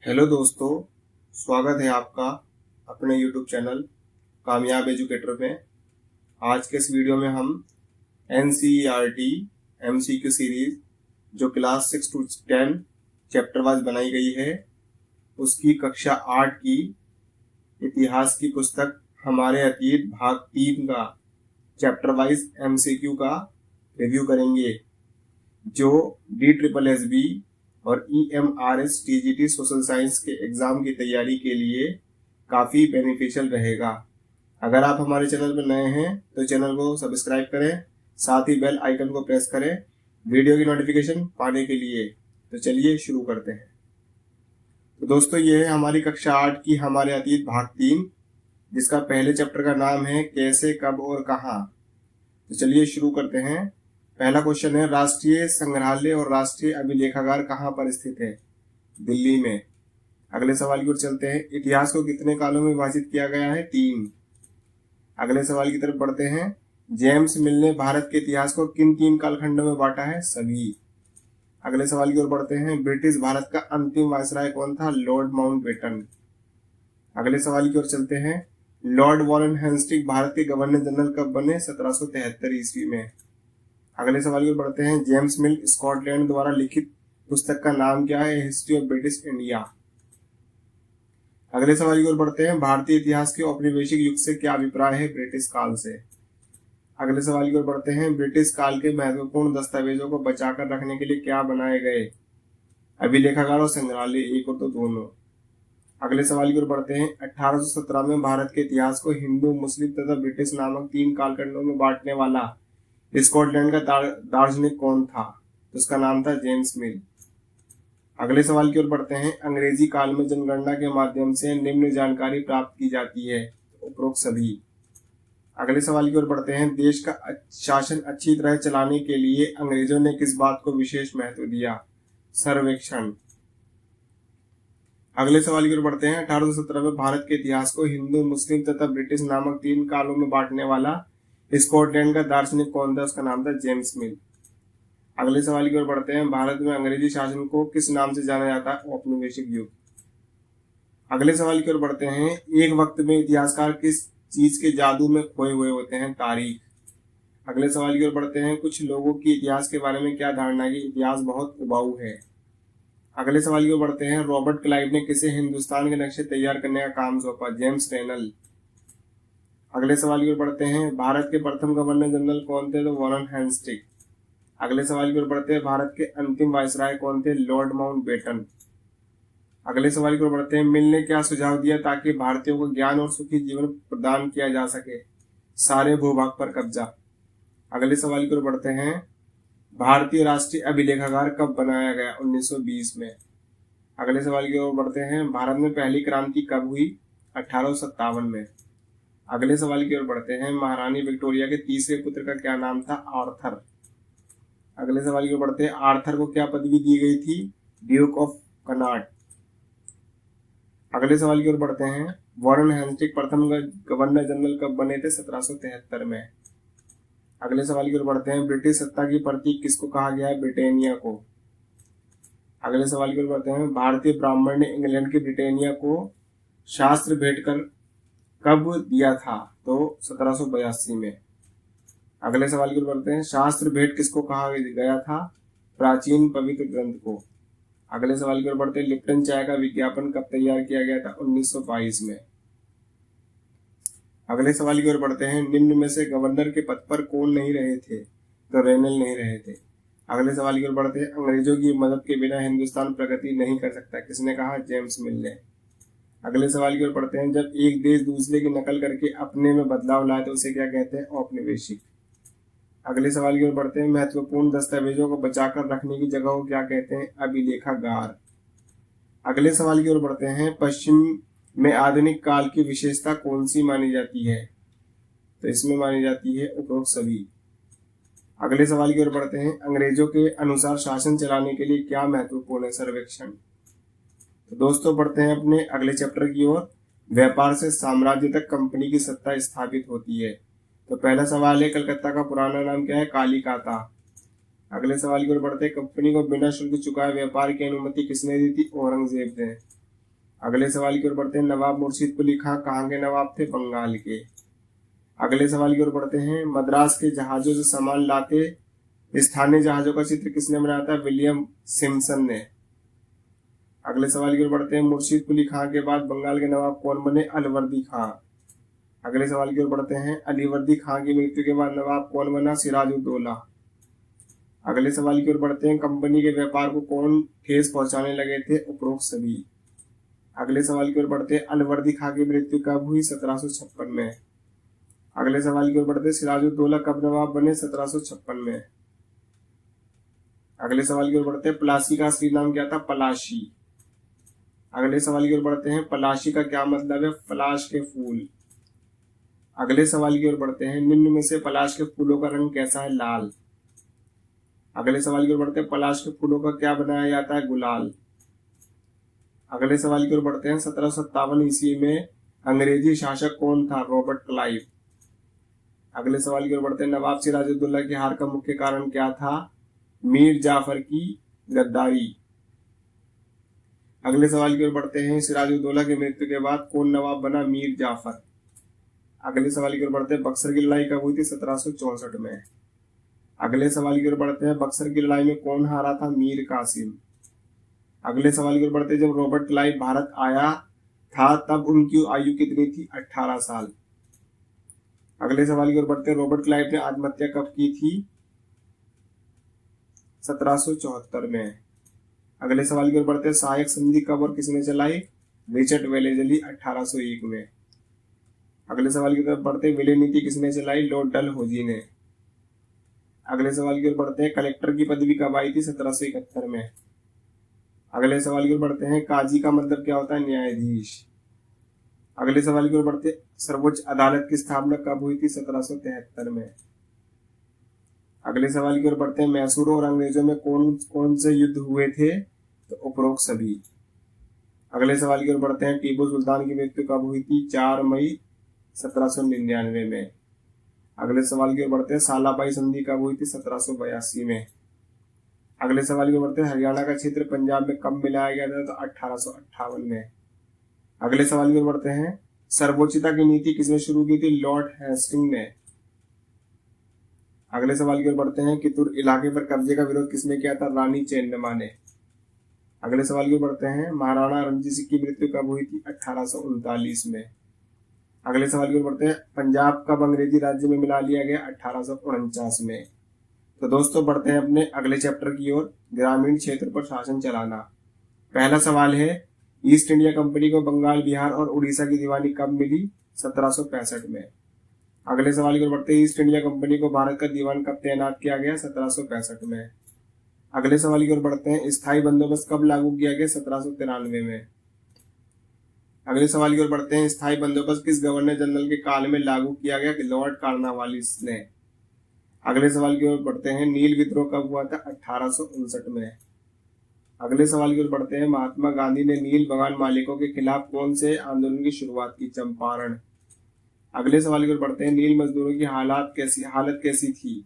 Hello दोस्तों, स्वागत है आपका अपने YouTube चैनल कामयाब एजुकेटर में। आज के इस वीडियो में हम NCERT MCQ सीरीज जो क्लास 6 to 10 चैप्टर वाइज बनाई गई है, उसकी कक्षा 8 की इतिहास की पुस्तक हमारे अतीत भाग 3 का चैप्टर वाइज MCQ का रिव्यू करेंगे, जो DSSB और EMRS TGT सोशल साइंस के एग्जाम की तैयारी के लिए काफ़ी बेनिफिशियल रहेगा। अगर आप हमारे चैनल पर नए हैं तो चैनल को सब्सक्राइब करें, साथ ही बेल आइकन को प्रेस करें वीडियो की नोटिफिकेशन पाने के लिए। तो चलिए शुरू करते हैं। तो दोस्तों, ये है हमारी कक्षा 8 की हमारे अतीत भाग 3, जिसका पहले चैप्टर का नाम है कैसे, कब और कहाँ। तो चलिए शुरू करते हैं। पहला क्वेश्चन है, राष्ट्रीय संग्रहालय और राष्ट्रीय अभिलेखागार कहाँ पर स्थित है? दिल्ली में। अगले सवाल की ओर चलते हैं, इतिहास को कितने कालों में विभाजित किया गया है? 3। अगले सवाल की तरफ बढ़ते हैं, जेम्स मिल ने भारत के इतिहास को किन 3 कालखंडों में बांटा है? सभी। अगले सवाल की ओर बढ़ते हैं, ब्रिटिश भारत का अंतिम वायसराय कौन था? Lord Mountbatten. अगले सवाल की ओर चलते हैं, लॉर्ड वॉरेन हेस्टिंग्स भारत के गवर्नर जनरल कब बने? 1773 ईस्वी में। अगले सवाल की ओर बढ़ते हैं, जेम्स मिल स्कॉटलैंड द्वारा लिखित पुस्तक का नाम क्या है? History of British India. अगले सवाल की ओर बढ़ते हैं, भारतीय इतिहास के औपनिवेशिक युग से क्या अभिप्राय है? ब्रिटिश काल से। अगले सवाल की ओर बढ़ते हैं, ब्रिटिश काल के महत्वपूर्ण दस्तावेजों को बचाकर रखने के लिए क्या बनाए गए? अभिलेखागार और संग्रहालय, एक और तो दोनों। अगले सवाल की ओर बढ़ते हैं, 1817 में भारत के इतिहास को हिंदू, मुस्लिम तथा ब्रिटिश नामक 3 कालखंडों में बांटने वाला स्कॉटलैंड का दार्शनिक कौन था? तो उसका नाम था जेम्स मिल। अगले सवाल की ओर बढ़ते हैं, अंग्रेजी काल में जनगणना के माध्यम से निम्न जानकारी प्राप्त की जाती है? उपरोक्त सभी। अगले सवाल की ओर बढ़ते हैं, देश का शासन अच्छी तरह चलाने के लिए अंग्रेजों ने किस बात को विशेष महत्व दिया? सर्वेक्षण। अगले सवाल की ओर बढ़ते हैं, 1817 में भारत के इतिहास को हिंदू, मुस्लिम तथा ब्रिटिश नामक 3 कालों में बांटने वाला स्कॉटलैंड का दार्शनिक कौन था? उसका नाम था जेम्स मिल। अगले सवाल की ओर बढ़ते हैं, भारत में अंग्रेजी शासन को किस नाम से जाना जाता है? औपनिवेशिक युग। अगले सवाल की ओर बढ़ते हैं, एक वक्त में इतिहासकार किस चीज के जादू में खोए हुए होते हैं? तारीख। अगले सवाल की ओर बढ़ते हैं, कुछ लोगों की इतिहास के बारे में क्या धारणा है कि इतिहास बहुत उबाऊ है? अगले सवाल की ओर बढ़ते हैं, रॉबर्ट क्लाइव ने किसे हिंदुस्तान के नक्शे तैयार करने का काम सौंपा? James Rennell. अगले सवाल की ओर बढ़ते हैं, भारत के प्रथम गवर्नर जनरल कौन थे? तो वॉरेन हेस्टिंग्स। अगले सवाल की ओर बढ़ते हैं, भारत के अंतिम वायसराय कौन थे? Lord Mountbatten. अगले सवाल की ओर बढ़ते हैं, मिल ने क्या सुझाव दिया ताकि भारतीयों को ज्ञान और सुखी जीवन प्रदान किया जा सके? सारे भूभाग पर कब्जा। अगले सवाल की ओर बढ़ते हैं, भारतीय राष्ट्रीय अभिलेखागार कब बनाया गया? 1920 में। अगले सवाल की ओर बढ़ते हैं, भारत में पहली क्रांति कब हुई? 1857 में। अगले सवाल की ओर बढ़ते हैं, महारानी विक्टोरिया के तीसरे पुत्र का क्या नाम था? आर्थर। अगले सवाल की ओर बढ़ते हैं, आर्थर को क्या पदवी दी गई थी? Duke of Connaught. अगले सवाल की ओर बढ़ते हैं, वॉरेन हेस्टिंग्स प्रथम गवर्नर जनरल कब बने थे? 1773 में। अगले सवाल की ओर बढ़ते हैं, ब्रिटिश सत्ता की प्रतीक किसको कहा गया है? ब्रिटेनिया को। अगले सवाल की ओर बढ़ते हैं, भारतीय ब्राह्मण ने इंग्लैंड के ब्रिटेनिया को शास्त्र भेंट कर कब दिया था? तो 1782 में। अगले सवाल की ओर बढ़ते हैं, शास्त्र भेंट किसको कहा गया था? प्राचीन पवित्र ग्रंथ को। अगले सवाल की ओर बढ़ते हैं, लिप्टन चाय का विज्ञापन कब तैयार किया गया था? 1922 में। अगले सवाल की ओर बढ़ते हैं, निम्न में से गवर्नर के पद पर कौन नहीं रहे थे? तो रेनल नहीं रहे थे। अगले सवाल की ओर बढ़ते हैं, अंग्रेजों की मदद के बिना हिंदुस्तान प्रगति नहीं कर सकता, किसने कहा? जेम्स मिल ने। अगले सवाल की ओर बढ़ते हैं, जब एक देश दूसरे की नकल करके अपने में बदलाव लाए तो उसे क्या कहते हैं? औपनिवेशिक। अगले सवाल की ओर बढ़ते हैं, महत्वपूर्ण दस्तावेजों को बचाकर रखने की जगह को क्या कहते हैं? अभिलेखागार। अगले सवाल की ओर बढ़ते हैं, पश्चिम में आधुनिक काल की विशेषता कौन सी मानी जाती है? तो इसमें मानी जाती है उपरोक्त सभी। अगले सवाल की ओर बढ़ते हैं, अंग्रेजों के अनुसार शासन चलाने के लिए क्या महत्वपूर्ण है? सर्वेक्षण। तो दोस्तों, बढ़ते हैं अपने अगले चैप्टर की ओर, व्यापार से साम्राज्य तक कंपनी की सत्ता स्थापित होती है। तो पहला सवाल है, कलकत्ता का पुराना नाम क्या है? कालिकाता। अगले सवाल की ओर बढ़ते हैं, कंपनी को बिना शुल्क चुकाए व्यापार की अनुमति किसने दी थी? औरंगजेब ने। अगले सवाल की ओर बढ़ते हैं, नवाब मुर्शिद कुली खां कहाँ के नवाब थे? बंगाल के। अगले सवाल की ओर बढ़ते हैं, मद्रास के जहाजों से सामान लाते स्थानीय जहाजों का चित्र किसने बनाया था? विलियम सिम्पसन ने। अगले सवाल की ओर बढ़ते हैं, मुर्शिद कुली खां के बाद बंगाल के नवाब कौन बने? अलवर्दी खां। अगले सवाल की ओर बढ़ते हैं, अलीवर्दी खां की मृत्यु के बाद नवाब कौन बना? सिराजुद्दौला। अगले सवाल की ओर बढ़ते हैं, कंपनी के व्यापार को कौन ठेस पहुंचाने लगे थे? उपरोक्त सभी। अगले सवाल की ओर बढ़ते हैं, अलवर्दी खां की मृत्यु कब हुई? 1756 में। अगले सवाल की ओर बढ़ते हैं, सिराजुद्दौला कब नवाब बने? 1756 में। अगले सवाल की ओर बढ़ते हैं, पलासी का असली नाम क्या था? पलाशी। अगले सवाल की ओर बढ़ते हैं, पलाशी का क्या मतलब है? पलाश के फूल। अगले सवाल की ओर बढ़ते हैं, निम्न में से पलाश के फूलों का रंग कैसा है? लाल। अगले सवाल की ओर बढ़ते हैं, पलाश के फूलों का क्या बनाया जाता है? गुलाल। अगले सवाल की ओर बढ़ते हैं, 1757 ईस्वी में अंग्रेजी शासक कौन था? Robert Clive. अगले सवाल की ओर बढ़ते हैं, नवाब सिराजुद्दौला की हार का मुख्य कारण क्या था? मीर जाफर की गद्दारी। अगले सवाल की ओर बढ़ते हैं, सिराजुद्दौला की मृत्यु के बाद कौन नवाब बना? मीर जाफर। अगले सवाल की ओर बढ़ते हैं, बक्सर की लड़ाई कब हुई थी? 1764 में। अगले सवाल की ओर बढ़ते हैं, बक्सर की लड़ाई में कौन हारा था? मीर कासिम। अगले सवाल की ओर बढ़ते हैं, जब रॉबर्ट क्लाइव भारत आया था तब उनकी आयु कितनी थी? 18 साल। अगले सवाल की ओर बढ़ते हैं, रॉबर्ट क्लाइव ने आत्महत्या कब की थी? 1774 में। अगले सवाल की ओर बढ़ते हैं, सहायक संधि कब और किसने चलाई? रिचर्ड वेलेजली 1801 में। अगले सवाल की तरफ बढ़ते हैं, विलय नीति किसने चलाई? लॉर्ड डलहौजी ने। अगले सवाल की ओर बढ़ते हैं, कलेक्टर की पदवी कब आई थी? 1771 में। अगले सवाल की ओर बढ़ते हैं, काजी का मतलब क्या होता है? न्यायाधीश। अगले सवाल की ओर बढ़ते हैं, सर्वोच्च अदालत की स्थापना कब हुई थी? 1773 में। अगले सवाल की ओर बढ़ते हैं, मैसूर और अंग्रेजों में कौन कौन से युद्ध हुए थे? तो उपरोक्त सभी। अगले सवाल की ओर बढ़ते हैं, टीपू सुल्तान की मृत्यु कब हुई थी? 4 मई 1799 में। अगले सवाल की ओर बढ़ते हैं, सालाबाई संधि कब हुई थी? 1782 में। अगले सवाल की ओर बढ़ते हैं, हरियाणा का क्षेत्र पंजाब में कब मिलाया गया था? तो 1858 में। अगले सवाल की ओर बढ़ते हैं, सर्वोच्चता की नीति किसने शुरू की थी? लॉर्ड हेस्टिंग ने। अगले सवाल की ओर बढ़ते हैं, कितूर इलाके पर कब्जे का विरोध किसने किया था? रानी चेन्नम्मा ने। अगले सवाल की ओर बढ़ते हैं, महाराणा रणजीत सिंह की मृत्यु कब हुई थी? 1839 में। अगले सवाल की ओर बढ़ते हैं, पंजाब कब अंग्रेजी राज्य में मिला लिया गया? 1849 में। तो दोस्तों बढ़ते हैं अपने अगले चैप्टर की ओर, ग्रामीण क्षेत्र पर शासन चलाना। पहला सवाल है, ईस्ट इंडिया कंपनी को बंगाल, बिहार और उड़ीसा की दीवानी कब मिली? 1765 में। अगले सवाल की ओर बढ़ते हैं, ईस्ट इंडिया कंपनी को भारत का दीवान कब तैनात किया गया? 1765 में। अगले सवाल की ओर बढ़ते हैं, स्थायी बंदोबस्त कब लागू किया गया? 1793 में। अगले सवाल की ओर बढ़ते हैं, स्थायी बंदोबस्त किस गवर्नर जनरल के काल में लागू किया गया? लॉर्ड कॉर्नवालिस ने। अगले सवाल की ओर बढ़ते हैं, नील विद्रोह कब हुआ था? 1859 में। अगले सवाल की ओर बढ़ते हैं, महात्मा गांधी ने नील बगान मालिकों के खिलाफ कौन से आंदोलन की शुरुआत की? चंपारण। अगले सवाल की ओर बढ़ते हैं, नील मजदूरों की हालत कैसी थी?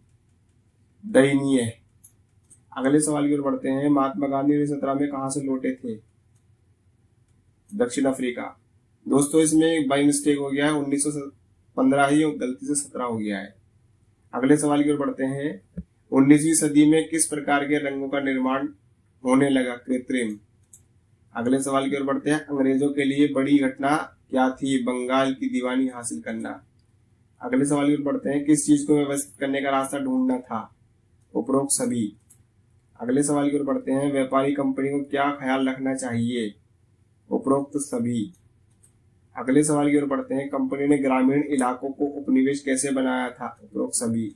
दयनीय। अगले सवाल की ओर बढ़ते हैं, महात्मा गांधी 1917 में कहां से लौटे थे? दक्षिण अफ्रीका। दोस्तों इसमें बाई मिस्टेक हो गया है, 1915 ही गलती से 17 हो गया है। अगले सवाल की ओर बढ़ते हैं, 19वीं सदी में किस प्रकार के रंगों का निर्माण होने लगा? कृत्रिम। अगले सवाल की ओर बढ़ते हैं, अंग्रेजों के लिए बड़ी घटना क्या थी? बंगाल की दीवानी हासिल करना। अगले सवाल की ओर बढ़ते हैं, किस चीज को व्यवस्थित करने का रास्ता ढूंढना था? उपरोक्त सभी। अगले सवाल की ओर बढ़ते हैं, व्यापारी कंपनी को क्या ख्याल रखना चाहिए? उपरोक्त सभी। अगले सवाल की ओर बढ़ते हैं, कंपनी ने ग्रामीण इलाकों को उपनिवेश कैसे बनाया था? उपरोक्त सभी।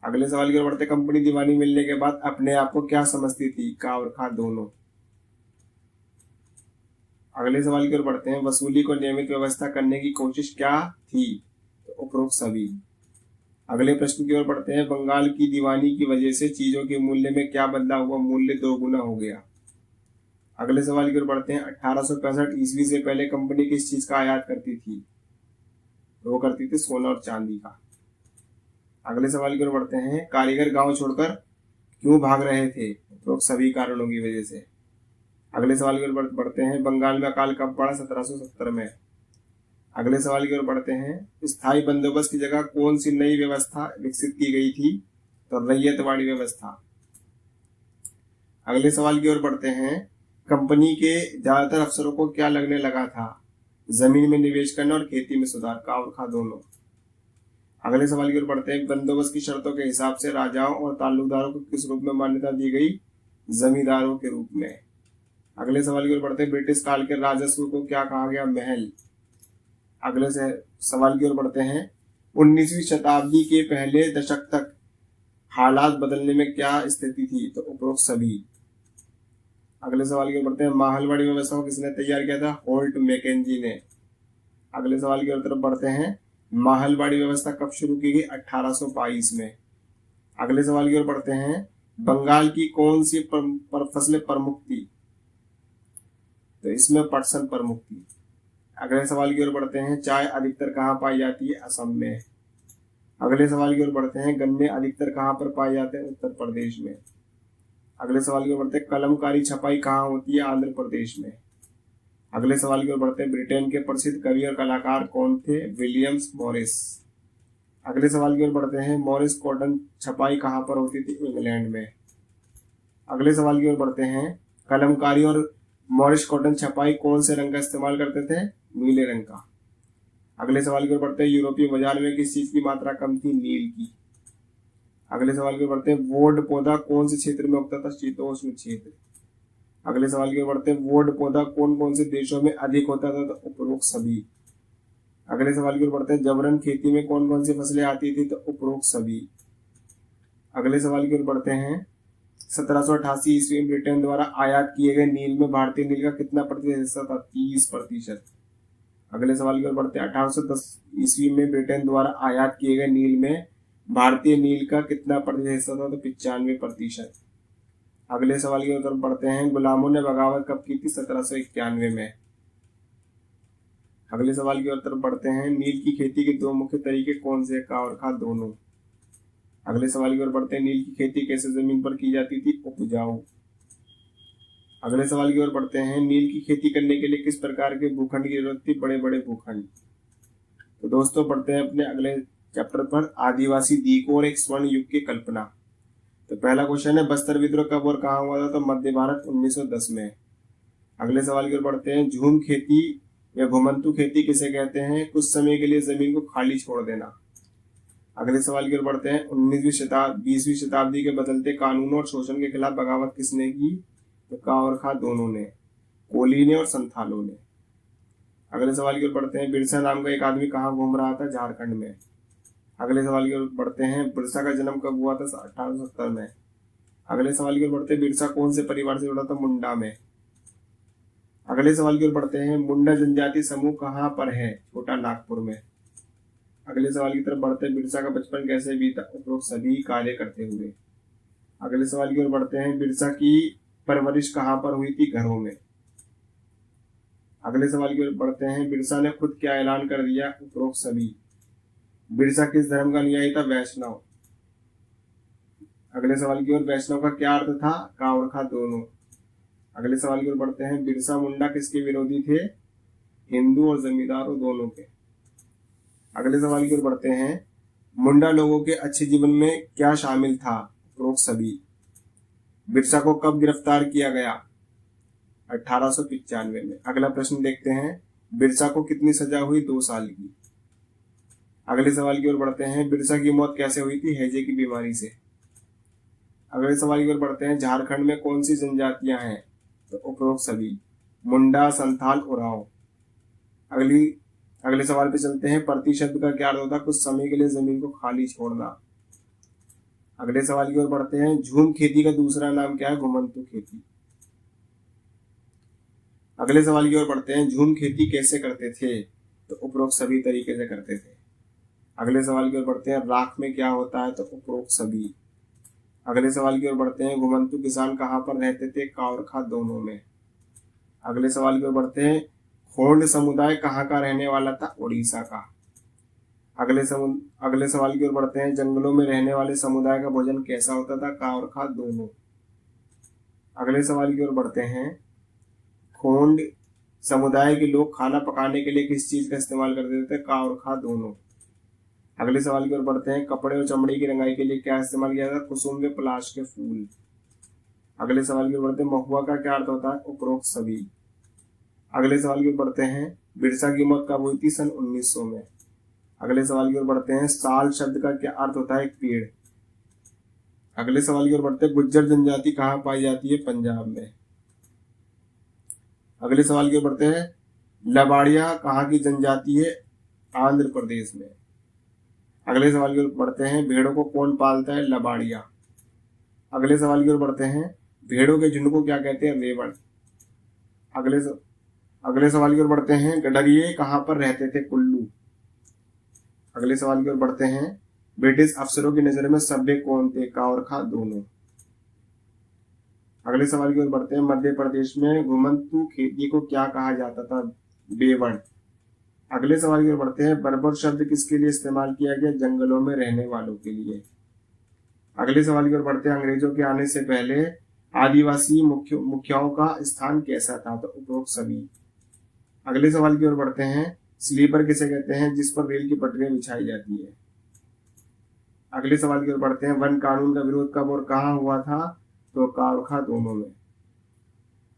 अगले सवाल की ओर बढ़ते हैं, कंपनी दीवानी मिलने के बाद अपने आप को क्या समझती थी? का और खा दोनों। अगले सवाल की ओर बढ़ते हैं, वसूली को नियमित व्यवस्था करने की कोशिश क्या थी? तो उपरोक्त सभी। अगले प्रश्न की ओर बढ़ते हैं, बंगाल की दीवानी की वजह से चीजों के मूल्य में क्या बदलाव हुआ? मूल्य 2 गुना हो गया। अगले सवाल की ओर बढ़ते हैं, 1865 ईस्वी से पहले कंपनी किस चीज का आयात करती थी? तो वो करती थी सोना और चांदी का। अगले सवाल की ओर बढ़ते हैं, कारीगर गांव छोड़कर क्यों भाग रहे थे? तो सभी कारणों की वजह से। अगले सवाल की ओर बढ़ते हैं, बंगाल में अकाल कब पड़ा? 1770 में। अगले सवाल की ओर बढ़ते हैं, स्थायी बंदोबस्त की जगह कौन सी नई व्यवस्था विकसित की गई थी? तो रैयतवाड़ी व्यवस्था। अगले सवाल की ओर बढ़ते हैं, कंपनी के ज्यादातर अफसरों को क्या लगने लगा था? जमीन में निवेश करना और खेती में सुधार, का और खा दोनों। अगले सवाल की ओर बढ़ते हैं, बंदोबस्त की शर्तों के हिसाब से राजाओं और ताल्लुकदारों को किस रूप में मान्यता दी गई? जमींदारों के रूप में। अगले सवाल की ओर बढ़ते हैं, ब्रिटिश काल के राजस्व को क्या कहा गया? महल। अगले से सवाल की ओर बढ़ते हैं, 19वीं शताब्दी के पहले दशक तक हालात बदलने में क्या स्थिति थी? तो उपरोक्त सभी। अगले सवाल की ओर बढ़ते हैं, माहलवाड़ी व्यवस्था को किसने तैयार किया था? होल्ट मैकेंजी ने। अगले सवाल की ओर तरफ बढ़ते हैं, माहलवाड़ी व्यवस्था कब शुरू की गई? 1822 में। अगले सवाल की ओर बढ़ते हैं, बंगाल की कौन सी फसलें प्रमुख थी? तो इसमें पटसन प्रमुख थी। अगले सवाल की ओर बढ़ते हैं, चाय अधिकतर कहाँ पाई जाती है? असम में। अगले सवाल की ओर बढ़ते हैं, गन्ने अधिकतर कहाँ पर पाए जाते हैं? उत्तर प्रदेश में। अगले सवाल की ओर बढ़ते हैं, कलमकारी छपाई कहाँ होती है? आंध्र प्रदेश में। अगले सवाल की ओर बढ़ते हैं, ब्रिटेन के प्रसिद्ध कवि और कलाकार कौन थे? Williams Morris. अगले सवाल की ओर बढ़ते हैं, मॉरिस कॉटन छपाई कहाँ पर होती थी? इंग्लैंड में। अगले सवाल की ओर बढ़ते हैं, कलमकारी और मॉरिस कॉटन छपाई कौन से रंग का इस्तेमाल करते थे? नीले रंग का। अगले सवाल की ओर बढ़ते हैं, यूरोपीय बाजार में किस चीज की मात्रा कम थी? नील की। अगले सवाल की ओर बढ़ते हैं, वोड पौधा कौन से क्षेत्र में उगता था? शीतोष्ण क्षेत्र। अगले सवाल की ओर बढ़ते हैं, वोड पौधा कौन कौन से देशों में अधिक होता था? तो उपरोक्त सभी। अगले सवाल की ओर बढ़ते हैं, जबरन खेती में कौन कौन सी फसलें आती थी? तो उपरोक्त सभी। अगले सवाल की ओर बढ़ते हैं, 1788 ईस्वी में ब्रिटेन द्वारा आयात किए गए नील में भारतीय नील का कितना प्रतिशत हिस्सा था? 30%। अगले सवाल की ओर बढ़ते हैं, 1810 ईस्वी में ब्रिटेन द्वारा आयात किए गए नील में भारतीय नील का कितना प्रतिशत हिस्सा था? तो 95%। अगले सवाल की ओर बढ़ते हैं, गुलामों ने बगावत कब की थी? 1791 में। अगले सवाल की ओर तरफ बढ़ते हैं, नील की खेती के दो मुख्य तरीके कौन से? का और खा दोनों। अगले सवाल की ओर बढ़ते हैं, नील की खेती कैसे जमीन पर की जाती थी? उपजाऊ। अगले सवाल की ओर बढ़ते हैं, नील की खेती करने के लिए किस प्रकार के भूखंड की जरूरत थी? बड़े बड़े भूखंड। तो दोस्तों बढ़ते हैं अपने अगले चैप्टर पर, आदिवासी द्वीप और एक स्वर्ण युग की कल्पना। तो पहला क्वेश्चन है, बस्तर विद्रोह कब और कहाँ हुआ था? तो मध्य भारत 1910 में। अगले सवाल की ओर बढ़ते हैं, झूम खेती या घुमंतु खेती किसे कहते हैं? कुछ समय के लिए जमीन को खाली छोड़ देना। अगले सवाल की ओर बढ़ते हैं, 20वीं शताब्दी के बदलते कानूनों और शोषण के खिलाफ बगावत किसने की? तो का और खा दोनों ने, कोली ने और संथालों ने। अगले सवाल की ओर बढ़ते हैं, बिरसा नाम का एक आदमी कहाँ घूम रहा था? झारखंड में। अगले सवाल की ओर बढ़ते हैं, बिरसा का जन्म कब हुआ था? 1870 में। अगले सवाल की ओर बढ़ते हैं, बिरसा कौन से परिवार से जुड़ा था? मुंडा में। अगले सवाल की ओर बढ़ते हैं, मुंडा जनजाति समूह कहाँ पर है? छोटा नागपुर में। अगले सवाल की तरफ बढ़ते हैं, बिरसा का बचपन कैसे बीता? उपरोक्त सभी कार्य करते हुए। अगले सवाल की ओर बढ़ते हैं, बिरसा की परवरिश कहाँ पर हुई थी? घरों में। अगले सवाल की ओर बढ़ते हैं, बिरसा ने खुद क्या ऐलान कर दिया? उपरोक्त सभी। बिरसा किस धर्म का अनुयायी था? वैष्णव। अगले सवाल की ओर, वैष्णव का क्या अर्थ था? का और खा दोनों। अगले सवाल की ओर बढ़ते हैं, बिरसा मुंडा किसके विरोधी थे? हिंदू और जमींदारों दोनों के। अगले सवाल की ओर बढ़ते हैं, मुंडा लोगों के अच्छे जीवन में क्या शामिल था? उपरोक्त सभी। बिरसा को कब गिरफ्तार किया गया? 1895 में। अगला प्रश्न देखते हैं, बिरसा को कितनी सजा हुई? 2 साल की। अगले सवाल की ओर बढ़ते हैं, बिरसा की मौत कैसे हुई थी? हैजे की बीमारी से। अगले सवाल की ओर बढ़ते हैं, झारखंड में कौन सी जनजातियां हैं? तो उपरोक्त सभी, मुंडा, संथाल, उरांव। अगले सवाल पे चलते हैं, प्रति शब्द का क्या अर्थ होता है? कुछ समय के लिए जमीन को खाली छोड़ना। अगले सवाल की ओर बढ़ते हैं, झूम खेती का दूसरा नाम क्या है? घुमंतु खेती। अगले सवाल की ओर बढ़ते हैं, झूम खेती कैसे करते थे? तो उपरोक्त सभी तरीके से करते थे। अगले सवाल की ओर बढ़ते हैं, राख में क्या होता है? तो उपरोक्त सभी। अगले सवाल की ओर बढ़ते हैं, घुमंतु किसान कहाँ पर रहते थे? का और खा दोनों में। अगले सवाल की ओर बढ़ते हैं, खोंड समुदाय कहाँ का रहने वाला था? उड़ीसा का। अगले सवाल की ओर बढ़ते हैं, जंगलों में रहने वाले समुदाय का भोजन कैसा होता था? का और खा दोनों। अगले सवाल की ओर बढ़ते हैं, खोंड समुदाय के लोग खाना पकाने के लिए किस चीज का इस्तेमाल करते थे? का और खा दोनों। अगले सवाल की ओर बढ़ते हैं। कपड़े और चमड़ी की रंगाई के लिए क्या इस्तेमाल किया जाता है? कुसुम के पलाश के फूल। अगले सवाल की ओर बढ़ते हैं। महुआ का क्या अर्थ होता है? उपरोक्त सभी। अगले सवाल की ओर बढ़ते हैं। बिरसा की मौत कब हुई थी? सन 1900 में। अगले सवाल की ओर बढ़ते हैं। साल शब्द का क्या अर्थ होता है? एक पेड़। अगले सवाल की ओर बढ़ते हैं। गुज्जर जनजाति कहाँ पाई जाती है? पंजाब में। अगले सवाल की ओर बढ़ते हैं। लबाड़िया कहाँ की जनजाति है? आंध्र प्रदेश में। अगले सवाल की ओर बढ़ते हैं। भेड़ों को कौन पालता है? लबाड़िया। अगले सवाल की ओर बढ़ते हैं। भेड़ों के झुंड को क्या कहते हैं? रेवण। अगले सवाल की ओर बढ़ते हैं। गडरिये कहाँ पर रहते थे? कुल्लू। अगले सवाल की ओर बढ़ते हैं। ब्रिटिश अफसरों की नजर में सभ्य कौन थे? का और खा दोनों। अगले सवाल की ओर बढ़ते हैं। मध्य प्रदेश में घुमंतू खेती को क्या कहा जाता था? बेवड़। अगले सवाल की ओर बढ़ते हैं। बर्बर शब्द किसके लिए इस्तेमाल किया गया? जंगलों में रहने वालों के लिए। अगले सवाल की ओर बढ़ते हैं। अंग्रेजों के आने से पहले आदिवासी मुखियाओं का स्थान कैसा था? तो उपरोक्त सभी। अगले सवाल की ओर बढ़ते हैं। स्लीपर किसे कहते हैं? जिस पर रेल की पटरियां बिछाई जाती है। अगले सवाल की ओर बढ़ते हैं। वन कानून का विरोध कब और कहाँ हुआ था? तो का और खा दोनों में।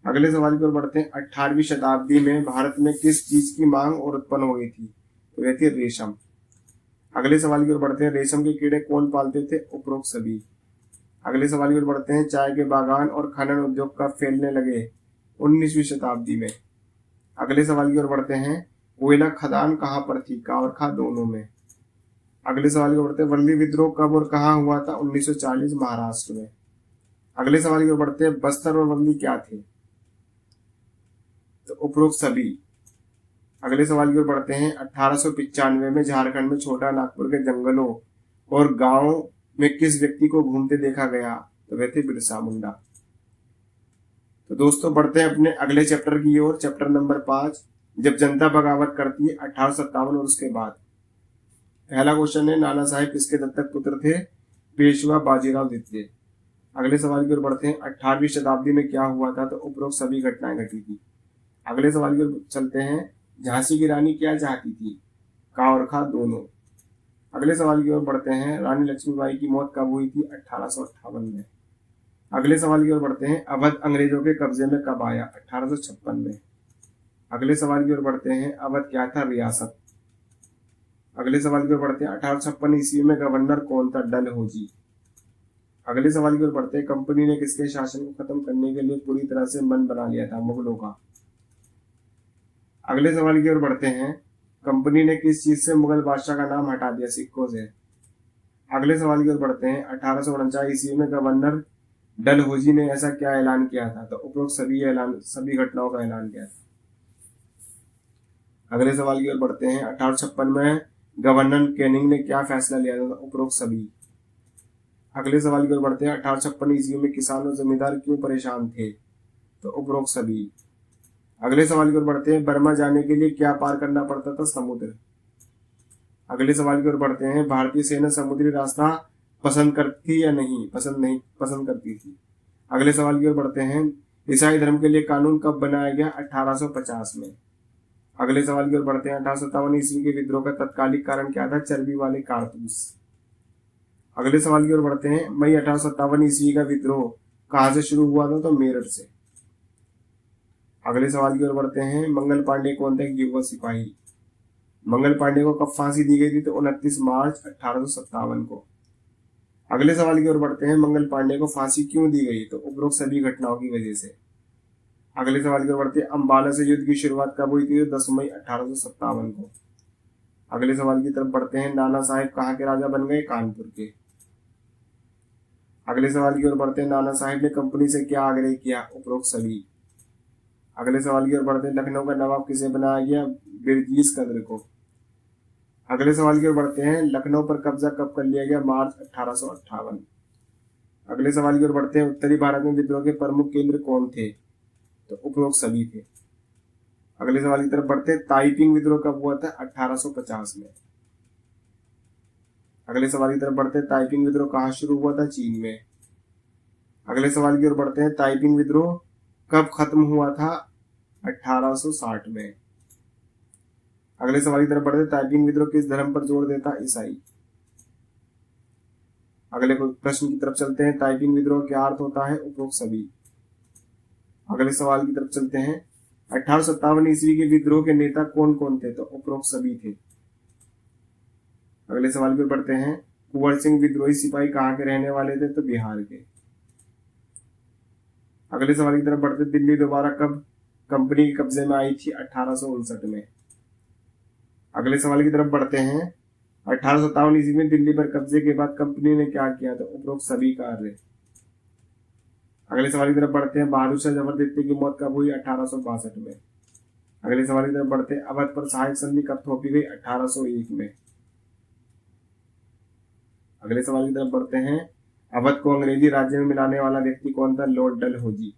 अगले सवाल की ओर बढ़ते हैं। 18वीं शताब्दी में भारत में किस चीज की मांग और उत्पन्न हो गई थी? तो वह थी रेशम। अगले सवाल की ओर बढ़ते हैं। रेशम के कीड़े कौन पालते थे? उपरोक्त सभी। अगले सवाल की ओर बढ़ते हैं। चाय के बागान और खनन उद्योग कब फैलने लगे? 19वीं शताब्दी में। अगले सवाल की ओर बढ़ते हैं। कोयला खदान कहाँ पर थी? का और खा दोनों में। अगले सवाल की ओर बढ़ते हैं। वर्ली विद्रोह कब और कहाँ हुआ था? 1940 महाराष्ट्र में। अगले सवाल की ओर बढ़ते हैं। बस्तर और वर्ली क्या थे? तो उपरोक्त सभी। अगले सवाल की ओर बढ़ते हैं। 1895 में झारखंड में छोटा नागपुर के जंगलों और गांव में किस व्यक्ति को घूमते देखा गया? तो वह थे बिरसा मुंडा। तो दोस्तों बढ़ते हैं अपने अगले चैप्टर की ओर। चैप्टर नंबर 5, जब जनता बगावत करती है 1857 और उसके बाद। पहला क्वेश्चन है। नाना साहेब किसके दत्तक पुत्र थे? पेशवा बाजीराव द्वितीय। अगले सवाल की ओर बढ़ते हैं। 18वीं शताब्दी में क्या हुआ था? तो उपरोक्त सभी घटनाएं घटी थी। अगले सवाल की ओर चलते हैं। झांसी की रानी क्या चाहती थी? का और खा दोनों। अगले सवाल की ओर बढ़ते हैं। रानी लक्ष्मीबाई की मौत कब हुई थी? 1858 में। अगले सवाल की ओर बढ़ते हैं। अवध अंग्रेजों के कब्जे में कब आया? 1856 में। अगले सवाल की ओर बढ़ते हैं। अवध क्या था? रियासत। अगले सवाल की ओर बढ़ते हैं। 1856 ईस्वी में गवर्नर कौन था? डलहौजी। अगले सवाल की ओर बढ़ते हैं। कंपनी ने किसके शासन को खत्म करने के लिए पूरी तरह से मन बना लिया था? मुगलों का। अगले सवाल की ओर बढ़ते हैं। कंपनी ने किस चीज से मुगल बादशाह का नाम हटा दिया? सिक्कों से। अगले सवाल की ओर बढ़ते हैं। 1849 ईस्वी में गवर्नर डलहौजी ने ऐसा क्या ऐलान किया था? तो उपरोक्त सभी घटनाओं का ऐलान किया था। अगले सवाल की ओर बढ़ते हैं। 1856 में गवर्नर कैनिंग ने क्या फैसला लिया था? उपरोक्त सभी। अगले सवाल की ओर बढ़ते हैं। 1856 ईस्वी में किसान और जमींदार क्यों परेशान थे? तो उपरोक्त सभी। अगले सवाल की ओर बढ़ते हैं। बर्मा जाने के लिए क्या पार करना पड़ता था? समुद्र। अगले सवाल की ओर बढ़ते हैं। भारतीय सेना समुद्री रास्ता पसंद करती या नहीं? पसंद करती थी। अगले सवाल की ओर बढ़ते हैं। ईसाई धर्म के लिए कानून कब बनाया गया? 1850 में। अगले सवाल की ओर बढ़ते हैं। 1857 ईस्वी के विद्रोह का तत्कालिक कारण क्या था? चर्बी वाले कारतूस। अगले सवाल की ओर बढ़ते हैं। मई 1857 ईस्वी का विद्रोह कहां से शुरू हुआ था? तो मेरठ से। अगले सवाल की ओर बढ़ते हैं। मंगल पांडे कौन थे? युवा सिपाही। मंगल पांडे को कब फांसी दी गई थी? तो 29 मार्च 1857 को। अगले सवाल की ओर बढ़ते हैं। मंगल पांडे को फांसी क्यों दी गई? तो उपरोक्त सभी घटनाओं की वजह से। अगले सवाल की ओर बढ़ते हैं। अंबाला से युद्ध की शुरुआत कब हुई थी? 10 मई 1857 को। अगले सवाल की तरफ बढ़ते हैं। नाना साहेब कहाँ के राजा बन गए? कानपुर के। अगले सवाल की ओर बढ़ते हैं। नाना साहेब ने कंपनी से क्या आग्रह किया? उपरोक्त सभी। अगले सवाल की ओर बढ़ते हैं। लखनऊ का नवाब किसे बनाया गया? बिरजीस कद्र को। अगले सवाल की ओर बढ़ते हैं। लखनऊ पर कब्जा कब कर लिया गया? मार्च 1858। अगले सवाल की ओर बढ़ते हैं। उत्तरी भारत में विद्रोह के प्रमुख केंद्र कौन थे? तो उपरोक्त सभी थे। अगले सवाल की तरफ बढ़ते हैं। ताइपिंग विद्रोह कब हुआ था? 1850 में। अगले सवाल की तरफ बढ़ते हैं। ताइपिंग विद्रोह कहाँ शुरू हुआ था? चीन में। अगले सवाल की ओर बढ़ते हैं। ताइपिंग विद्रोह कब खत्म हुआ था? 1860 में। अगले सवाल की तरफ बढ़ते, ताइपिंग विद्रोह किस धर्म पर जोर देता? ईसाई। अगले प्रश्न की तरफ चलते हैं, ताइपिंग विद्रोह क्या अर्थ होता है? उपरोक्त सभी। अगले सवाल की तरफ चलते हैं, 1857 ईस्वी के विद्रोह के नेता कौन कौन थे? तो उपरोक्त सभी थे। अगले सवाल पर बढ़ते हैं, कुंवर सिंह विद्रोही सिपाही कहाँ के रहने वाले थे? तो बिहार के। अगले सवाल की तरफ बढ़ते, दिल्ली दोबारा कब कंपनी के कब्जे में आई थी? 1859 में। अगले सवाल की तरफ बढ़ते हैं, 1857 ईस्वी में दिल्ली पर कब्जे के बाद कंपनी ने क्या किया? तो उपरोक्त सभी कार्य। अगले सवाल की तरफ बढ़ते हैं, बहादुर शाह जफर द्वितीय की मौत कब हुई? 1862 में। अगले सवाल की तरफ बढ़ते हैं, अवध पर सहायक संधि कब थोपी गई? 1801 में। अगले सवाल की तरफ बढ़ते हैं, अवध को अंग्रेजी राज्य में मिलाने वाला व्यक्ति कौन था? लॉर्ड डलहौजी।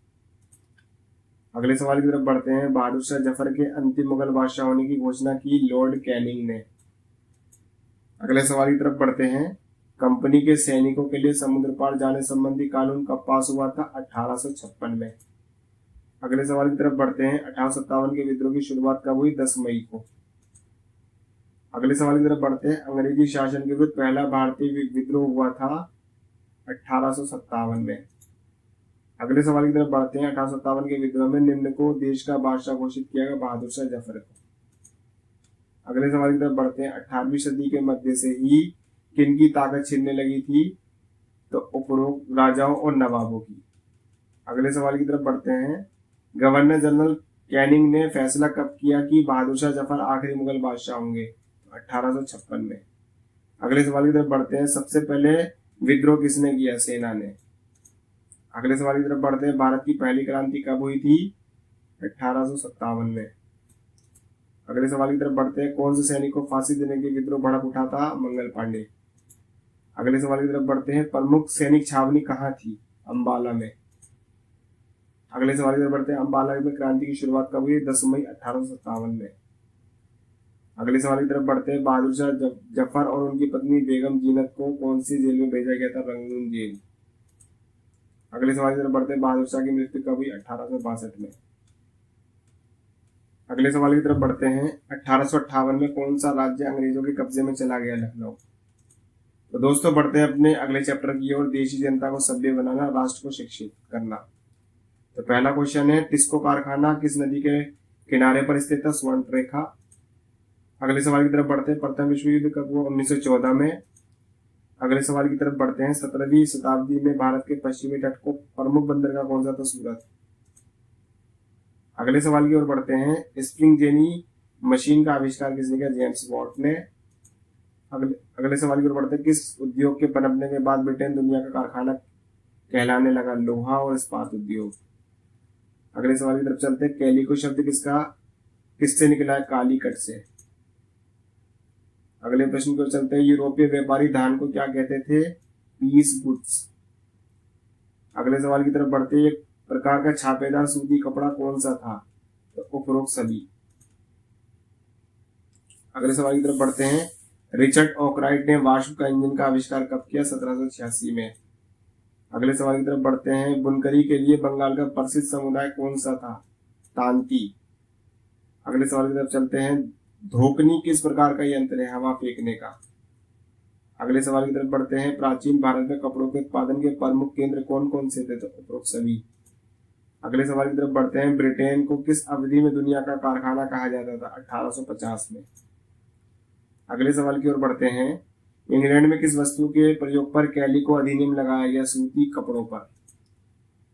अगले सवाल की तरफ बढ़ते हैं, बहादुर शाह जफर के अंतिम मुगल बादशाह होने की घोषणा की लॉर्ड कैनिंग ने। अगले सवाल की तरफ बढ़ते हैं, कंपनी के सैनिकों के लिए समुद्र पार जाने संबंधी कानून कब पास हुआ था? 1856 में। अगले सवाल की तरफ बढ़ते हैं, 1857 के विद्रोह की शुरुआत कब हुई? 10 मई को। अगले सवाल की तरफ बढ़ते हैं, अंग्रेजी शासन के विरुद्ध पहला भारतीय विद्रोह हुआ था 1857 में। अगले सवाल की तरफ बढ़ते हैं, 1857 के विद्रोह में निम्न को देश का बादशाह घोषित किया गया? बहादुर शाह जफर को। अगले सवाल की तरफ बढ़ते हैं, 18वीं सदी के मध्य से ही किनकी ताकत छिनने लगी थी? तो उपरोक्त राजाओं और नवाबों की। अगले सवाल की तरफ बढ़ते हैं, गवर्नर जनरल कैनिंग ने फैसला कब किया कि बहादुर शाह जफर आखिरी मुगल बादशाह होंगे? 1856 में। अगले सवाल की तरफ बढ़ते हैं, सबसे पहले विद्रोह किसने किया? सेना ने। अगले सवाल की तरफ बढ़ते हैं, भारत की पहली क्रांति कब हुई थी? 1857 में। अगले सवाल की तरफ बढ़ते हैं, कौन से सैनिक को फांसी देने के विद्रोह भड़क उठा था? मंगल पांडे। अगले सवाल की तरफ बढ़ते हैं, प्रमुख सैनिक छावनी कहाँ थी? अंबाला में। अगले सवाल की तरफ बढ़ते हैं, अंबाला में क्रांति की शुरुआत कब हुई? 10 मई 1857 में। अगले सवाल की तरफ बढ़ते हैं, बहादुर शाह जफर और उनकी पत्नी बेगम जीनत को कौन सी जेल में भेजा गया था? Rangoon jail. अगले सवाल की तरफ बढ़ते हैं, बहादुर शाह की मृत्यु कब हुई? 1862 में। अगले सवाल की तरफ बढ़ते हैं, 1858 में कौन सा राज्य अंग्रेजों के कब्जे में चला गया? लखनऊ। तो दोस्तों बढ़ते हैं अपने अगले चैप्टर की ओर, देशी जनता को सभ्य बनाना, राष्ट्र को शिक्षित करना। तो पहला क्वेश्चन है, टिस्को कारखाना किस नदी के किनारे पर स्थित है? स्वर्ण रेखा। अगले सवाल की तरफ बढ़ते हैं, प्रथम विश्व युद्ध कब हुआ? 1914 में। अगले सवाल की तरफ बढ़ते हैं, 17वीं शताब्दी में भारत के पश्चिमी तट को प्रमुख बंदरगाह कौन सा था? सूरत। अगले सवाल की ओर बढ़ते हैं, स्प्रिंग जेनी मशीन का आविष्कार किसने किया? जेम्स वॉट ने। अगले सवाल की ओर बढ़ते हैं, किस उद्योग के पनपने के बाद ब्रिटेन दुनिया का कारखाना कहलाने लगा? लोहा और इस्पात उद्योग। अगले सवाल की तरफ चलते हैं, कैलिको शब्द किससे निकला है? कालीकट से। अगले प्रश्न को चलते हैं, यूरोपीय व्यापारी धान को क्या कहते थे? Piece goods. अगले सवाल की तरफ बढ़ते हैं, एक प्रकार का छापेदार सूती कपड़ा कौन सा था? तो उपरोक्त सभी। अगले सवाल की तरफ बढ़ते हैं, रिचर्ड ऑकराइट ने वाष्प का इंजन का आविष्कार कब किया? 1786 में। अगले सवाल की तरफ बढ़ते हैं, बुनकरी के लिए बंगाल का प्रसिद्ध समुदाय कौन सा था? तांती। अगले सवाल की तरफ चलते हैं, धोकनी किस प्रकार का यंत्र है? हवा फेंकने का। अगले सवाल की तरफ बढ़ते हैं, प्राचीन भारत में कपड़ों के उत्पादन के प्रमुख केंद्र कौन कौन से थे? तो उपरोक्त सभी। अगले सवाल की तरफ बढ़ते हैं, ब्रिटेन को किस अवधि में दुनिया का कारखाना कहा जाता था? 1850 में। अगले सवाल की ओर बढ़ते हैं, इंग्लैंड में किस वस्तु के प्रयोग पर कैलिको अधिनियम लगाया गया? सूती कपड़ों पर।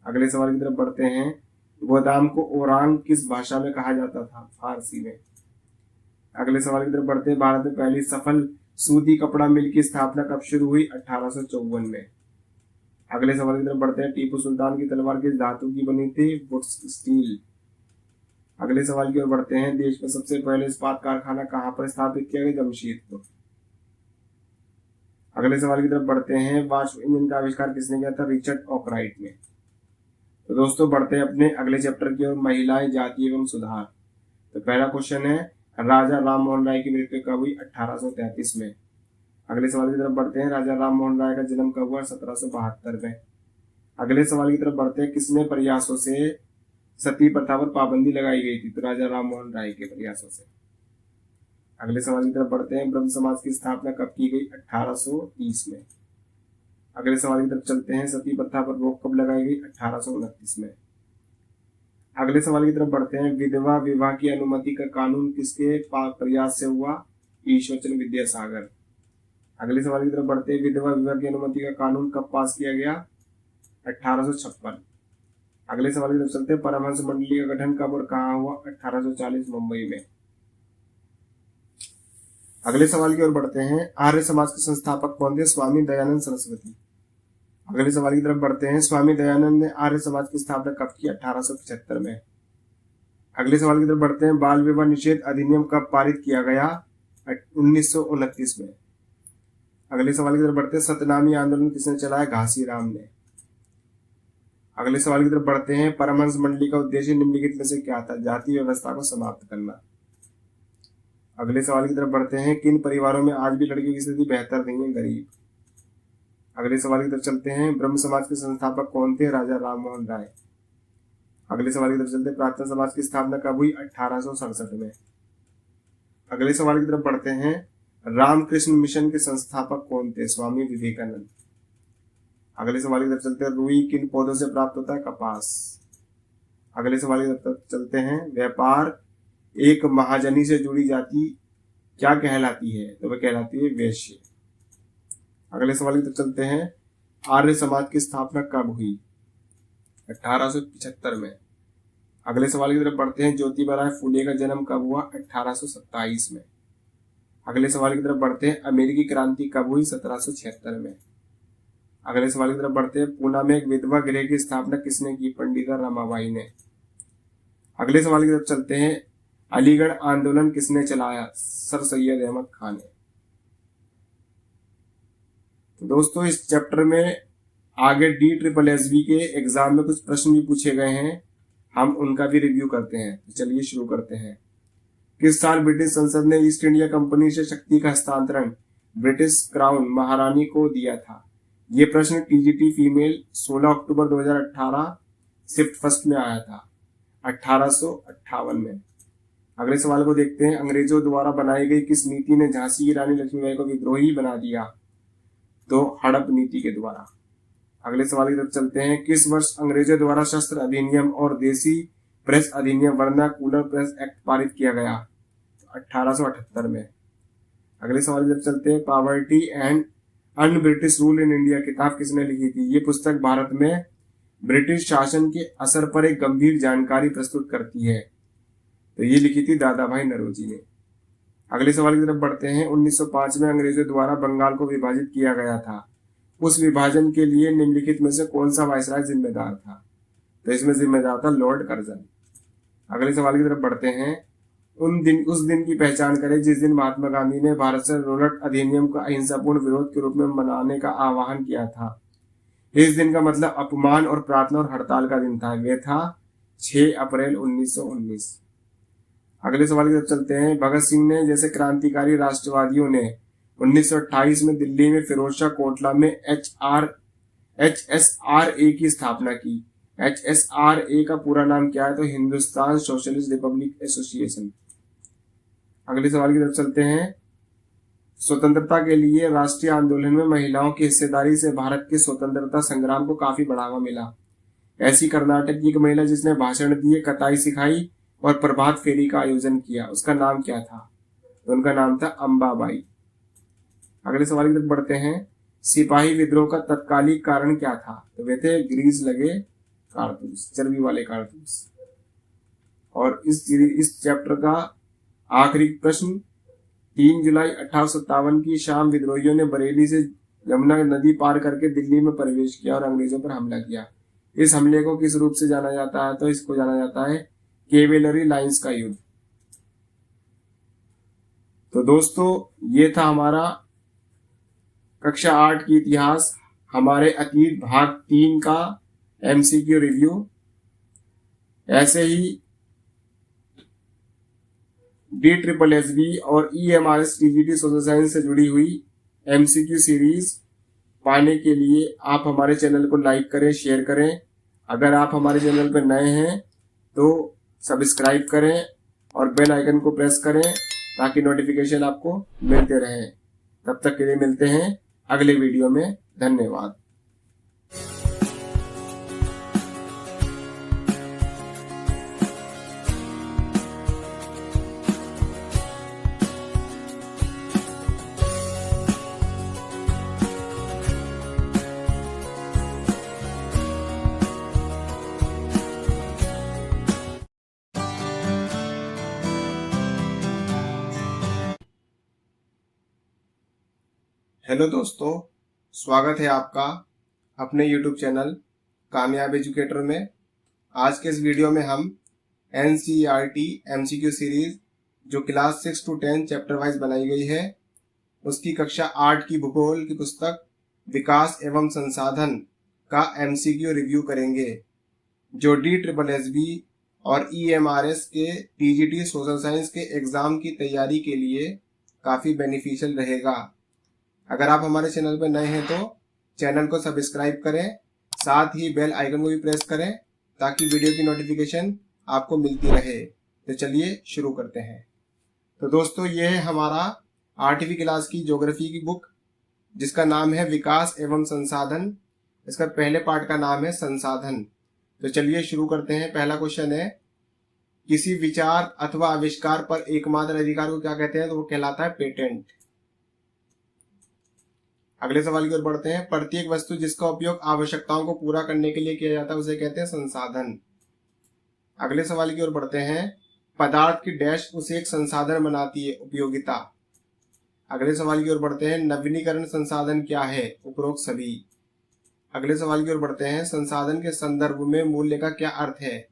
अगले सवाल की तरफ बढ़ते हैं, गोदाम को ओरांग किस भाषा में कहा जाता था? फारसी में। अगले सवाल की तरफ बढ़ते हैं, भारत में पहली सफल सूती कपड़ा मिल की स्थापना कब शुरू हुई? 1854 में। अगले सवाल की तरफ बढ़ते हैं, टीपू सुल्तान की तलवार किस धातु की बनी थी? Wootz steel. अगले सवाल की ओर बढ़ते हैं, देश में सबसे पहले इस्पात कारखाना कहाँ पर स्थापित किया गया? जमशेदपुर। अगले सवाल की तरफ बढ़ते हैं, वाष्प इंजन का आविष्कार किसने किया था? रिचर्ड ऑकराइट ने। तो दोस्तों बढ़ते हैं अपने अगले चैप्टर की ओर, महिलाएं, जाति एवं सुधार। तो पहला क्वेश्चन है, राजा राम मोहन राय की मृत्यु कब हुई? 1833 में। अगले सवाल की तरफ बढ़ते हैं, राजा राम मोहन राय का जन्म कब हुआ? 1772 में। अगले सवाल की तरफ बढ़ते हैं, किसने प्रयासों से सती प्रथा पर पाबंदी लगाई गई थी? तो राजा राम मोहन राय के प्रयासों से। अगले सवाल की तरफ बढ़ते हैं। ब्रह्म समाज की स्थापना कब की गई? 1830 में। अगले सवाल की तरफ चलते हैं। सती प्रथा पर रोक कब लगाई गई? 1829 में। अगले सवाल की तरफ बढ़ते हैं। विधवा विवाह की अनुमति का कानून किसके प्रयास से हुआ? ईश्वरचंद्र विद्यासागर। अगले सवाल की तरफ बढ़ते हैं। विधवा विवाह की अनुमति का कानून कब पास किया गया? 1856। अगले सवाल की तरफ चलते हैं। परमहंस मंडली का गठन कब और कहाँ हुआ? 1840 मुंबई में। अगले सवाल की ओर बढ़ते हैं। आर्य समाज के संस्थापक कौन थे? स्वामी दयानंद सरस्वती। अगले सवाल की तरफ बढ़ते हैं। स्वामी दयानंद ने आर्य समाज की स्थापना कब की? 1875 में। अगले सवाल की तरफ बढ़ते हैं। बाल विवाह निषेध अधिनियम कब पारित किया गया? 1929 में। अगले सवाल की तरफ बढ़ते हैं। सतनामी आंदोलन किसने चलाया? घासीराम ने। अगले सवाल की तरफ बढ़ते हैं। परमहंस मंडली का उद्देश्य निम्नलिखित में से क्या था? जाति व्यवस्था को समाप्त करना। अगले सवाल की तरफ बढ़ते हैं। किन परिवारों में आज भी लड़कियों की स्थिति बेहतर नहीं है? गरीब। अगले सवाल की तरफ चलते हैं। ब्रह्म समाज के संस्थापक कौन थे? राजा राम मोहन राय। अगले सवाल की तरफ चलते हैं। प्रार्थना समाज की स्थापना कब हुई? 1867 में। अगले सवाल की तरफ बढ़ते हैं। रामकृष्ण मिशन के संस्थापक कौन थे? स्वामी विवेकानंद। अगले सवाल की तरफ चलते हैं। रुई किन पौधों से प्राप्त होता है? कपास। अगले सवाल की तरफ चलते हैं। व्यापार एक महाजनी से जुड़ी जाति क्या कहलाती है? तो वह कहलाती है वैश्य। अगले सवाल की तरफ चलते हैं। आर्य समाज की स्थापना कब हुई? 1875 में। अगले सवाल की तरफ बढ़ते हैं। ज्योतिबा राय फूले का जन्म कब हुआ? 1827 में। अगले सवाल की तरफ बढ़ते हैं। अमेरिकी क्रांति कब हुई? 1776 में। अगले सवाल की तरफ बढ़ते हैं। पूना में एक विधवा गृह की स्थापना किसने की? पंडिता रमाबाई ने। अगले सवाल की तरफ चलते हैं। अलीगढ़ आंदोलन किसने चलाया? सर सैयद अहमद खान ने। तो दोस्तों इस चैप्टर में आगे DSSB के एग्जाम में कुछ प्रश्न भी पूछे गए हैं, हम उनका भी रिव्यू करते हैं। तो चलिए शुरू करते हैं। किस साल ब्रिटिश संसद ने ईस्ट इंडिया कंपनी से शक्ति का हस्तांतरण ब्रिटिश क्राउन महारानी को दिया था? ये प्रश्न TGT फीमेल 16 अक्टूबर 2018 शिफ्ट फर्स्ट में आया था 1858 में। अगले सवाल को देखते हैं। अंग्रेजों द्वारा बनाई गई किस नीति ने झांसी की रानी लक्ष्मीबाई को विद्रोही बना दिया? तो हड़प नीति के द्वारा। अगले सवाल की तरफ चलते हैं। किस वर्ष अंग्रेजों द्वारा शस्त्र अधिनियम और देसी प्रेस अधिनियम वर्नाकुलर प्रेस एक्ट पारित किया गया? 1878 में। अगले सवाल की तरफ चलते हैं। Poverty and un British rule in India किताब किसने लिखी थी? ये पुस्तक भारत में ब्रिटिश शासन के असर पर एक गंभीर जानकारी प्रस्तुत करती है। तो ये लिखी थी दादा भाई नौरोजी ने। अगले सवाल की तरफ बढ़ते हैं। 1905 में अंग्रेजों द्वारा बंगाल को विभाजित किया गया था। उस विभाजन के लिए निम्नलिखित में से कौन सा वायसराय जिम्मेदार था? तो इसमें जिम्मेदार था लॉर्ड कर्जन। अगले सवाल की तरफ बढ़ते हैं। उस दिन की पहचान करें जिस दिन महात्मा गांधी ने भारत से रोलट अधिनियम का अहिंसापूर्ण विरोध के रूप में मनाने का आह्वान किया था। इस दिन का मतलब अपमान और प्रार्थना और हड़ताल का दिन था। वह था 6 अप्रैल 1919। अगले सवाल की तरफ चलते हैं। भगत सिंह ने जैसे क्रांतिकारी राष्ट्रवादियों ने 1928 में दिल्ली में फिरोजशाह कोटला में HSRA की स्थापना की। HSRA का पूरा नाम क्या है? तो हिंदुस्तान सोशलिस्ट रिपब्लिक एसोसिएशन। अगले सवाल की तरफ चलते हैं। स्वतंत्रता के लिए राष्ट्रीय आंदोलन में महिलाओं की हिस्सेदारी से भारत के स्वतंत्रता संग्राम को काफी बढ़ावा मिला। ऐसी कर्नाटक की एक महिला जिसने भाषण दिए, कताई सिखाई और प्रभात फेरी का आयोजन किया, उसका नाम क्या था? तो उनका नाम था अंबाबाई। अगले सवाल की तरफ बढ़ते हैं। सिपाही विद्रोह का तत्कालिक कारण क्या था? तो वे थे ग्रीस लगे कारतूस, चर्बी वाले कारतूस। और इस चैप्टर का आखिरी प्रश्न। 3 जुलाई 1857 की शाम विद्रोहियों ने बरेली से यमुना नदी पार करके दिल्ली में प्रवेश किया और अंग्रेजों पर हमला किया। इस हमले को किस रूप से जाना जाता है? तो इसको जाना जाता है कैवेलरी लाइंस का युद्ध। तो दोस्तों ये था हमारा कक्षा 8 की इतिहास, हमारे अतीत भाग 3 का MCQ रिव्यू। ऐसे ही DSSB और EMRS TGT सोशल साइंस से जुड़ी हुई MCQ सीरीज पाने के लिए आप हमारे चैनल को लाइक करें, शेयर करें। अगर आप हमारे चैनल पर नए हैं तो सब्सक्राइब करें और बेल आइकन को प्रेस करें ताकि नोटिफिकेशन आपको मिलते रहे। तब तक के लिए मिलते हैं अगले वीडियो में। धन्यवाद। हेलो दोस्तों, स्वागत है आपका अपने YouTube चैनल कामयाब एजुकेटर में। आज के इस वीडियो में हम NCERT MCQ सीरीज जो क्लास 6 to 10 चैप्टर वाइज बनाई गई है, उसकी कक्षा 8 की भूगोल की पुस्तक विकास एवं संसाधन का MCQ रिव्यू करेंगे, जो DSSB और EMRS के TGT सोशल साइंस के एग्जाम की तैयारी के लिए काफ़ी बेनिफिशियल रहेगा। अगर आप हमारे चैनल पर नए हैं तो चैनल को सब्सक्राइब करें, साथ ही बेल आइकन को भी प्रेस करें ताकि वीडियो की नोटिफिकेशन आपको मिलती रहे। तो चलिए शुरू करते हैं। तो दोस्तों, ये है हमारा 8वीं क्लास की ज्योग्राफी की बुक जिसका नाम है विकास एवं संसाधन। इसका पहले पार्ट का नाम है संसाधन। तो चलिए शुरू करते हैं। पहला क्वेश्चन है, किसी विचार अथवा आविष्कार पर एकमात्र अधिकार को क्या कहते हैं? तो वो कहलाता है पेटेंट। अगले सवाल की ओर बढ़ते हैं। प्रत्येक वस्तु जिसका उपयोग आवश्यकताओं को पूरा करने के लिए किया जाता है उसे कहते हैं संसाधन। अगले सवाल की ओर बढ़ते हैं। पदार्थ की डैश उसे एक संसाधन बनाती है, उपयोगिता। अगले सवाल की ओर बढ़ते हैं। नवीनीकरण संसाधन क्या है? उपरोक्त सभी। अगले सवाल की ओर बढ़ते हैं। संसाधन के संदर्भ में मूल्य का क्या अर्थ है?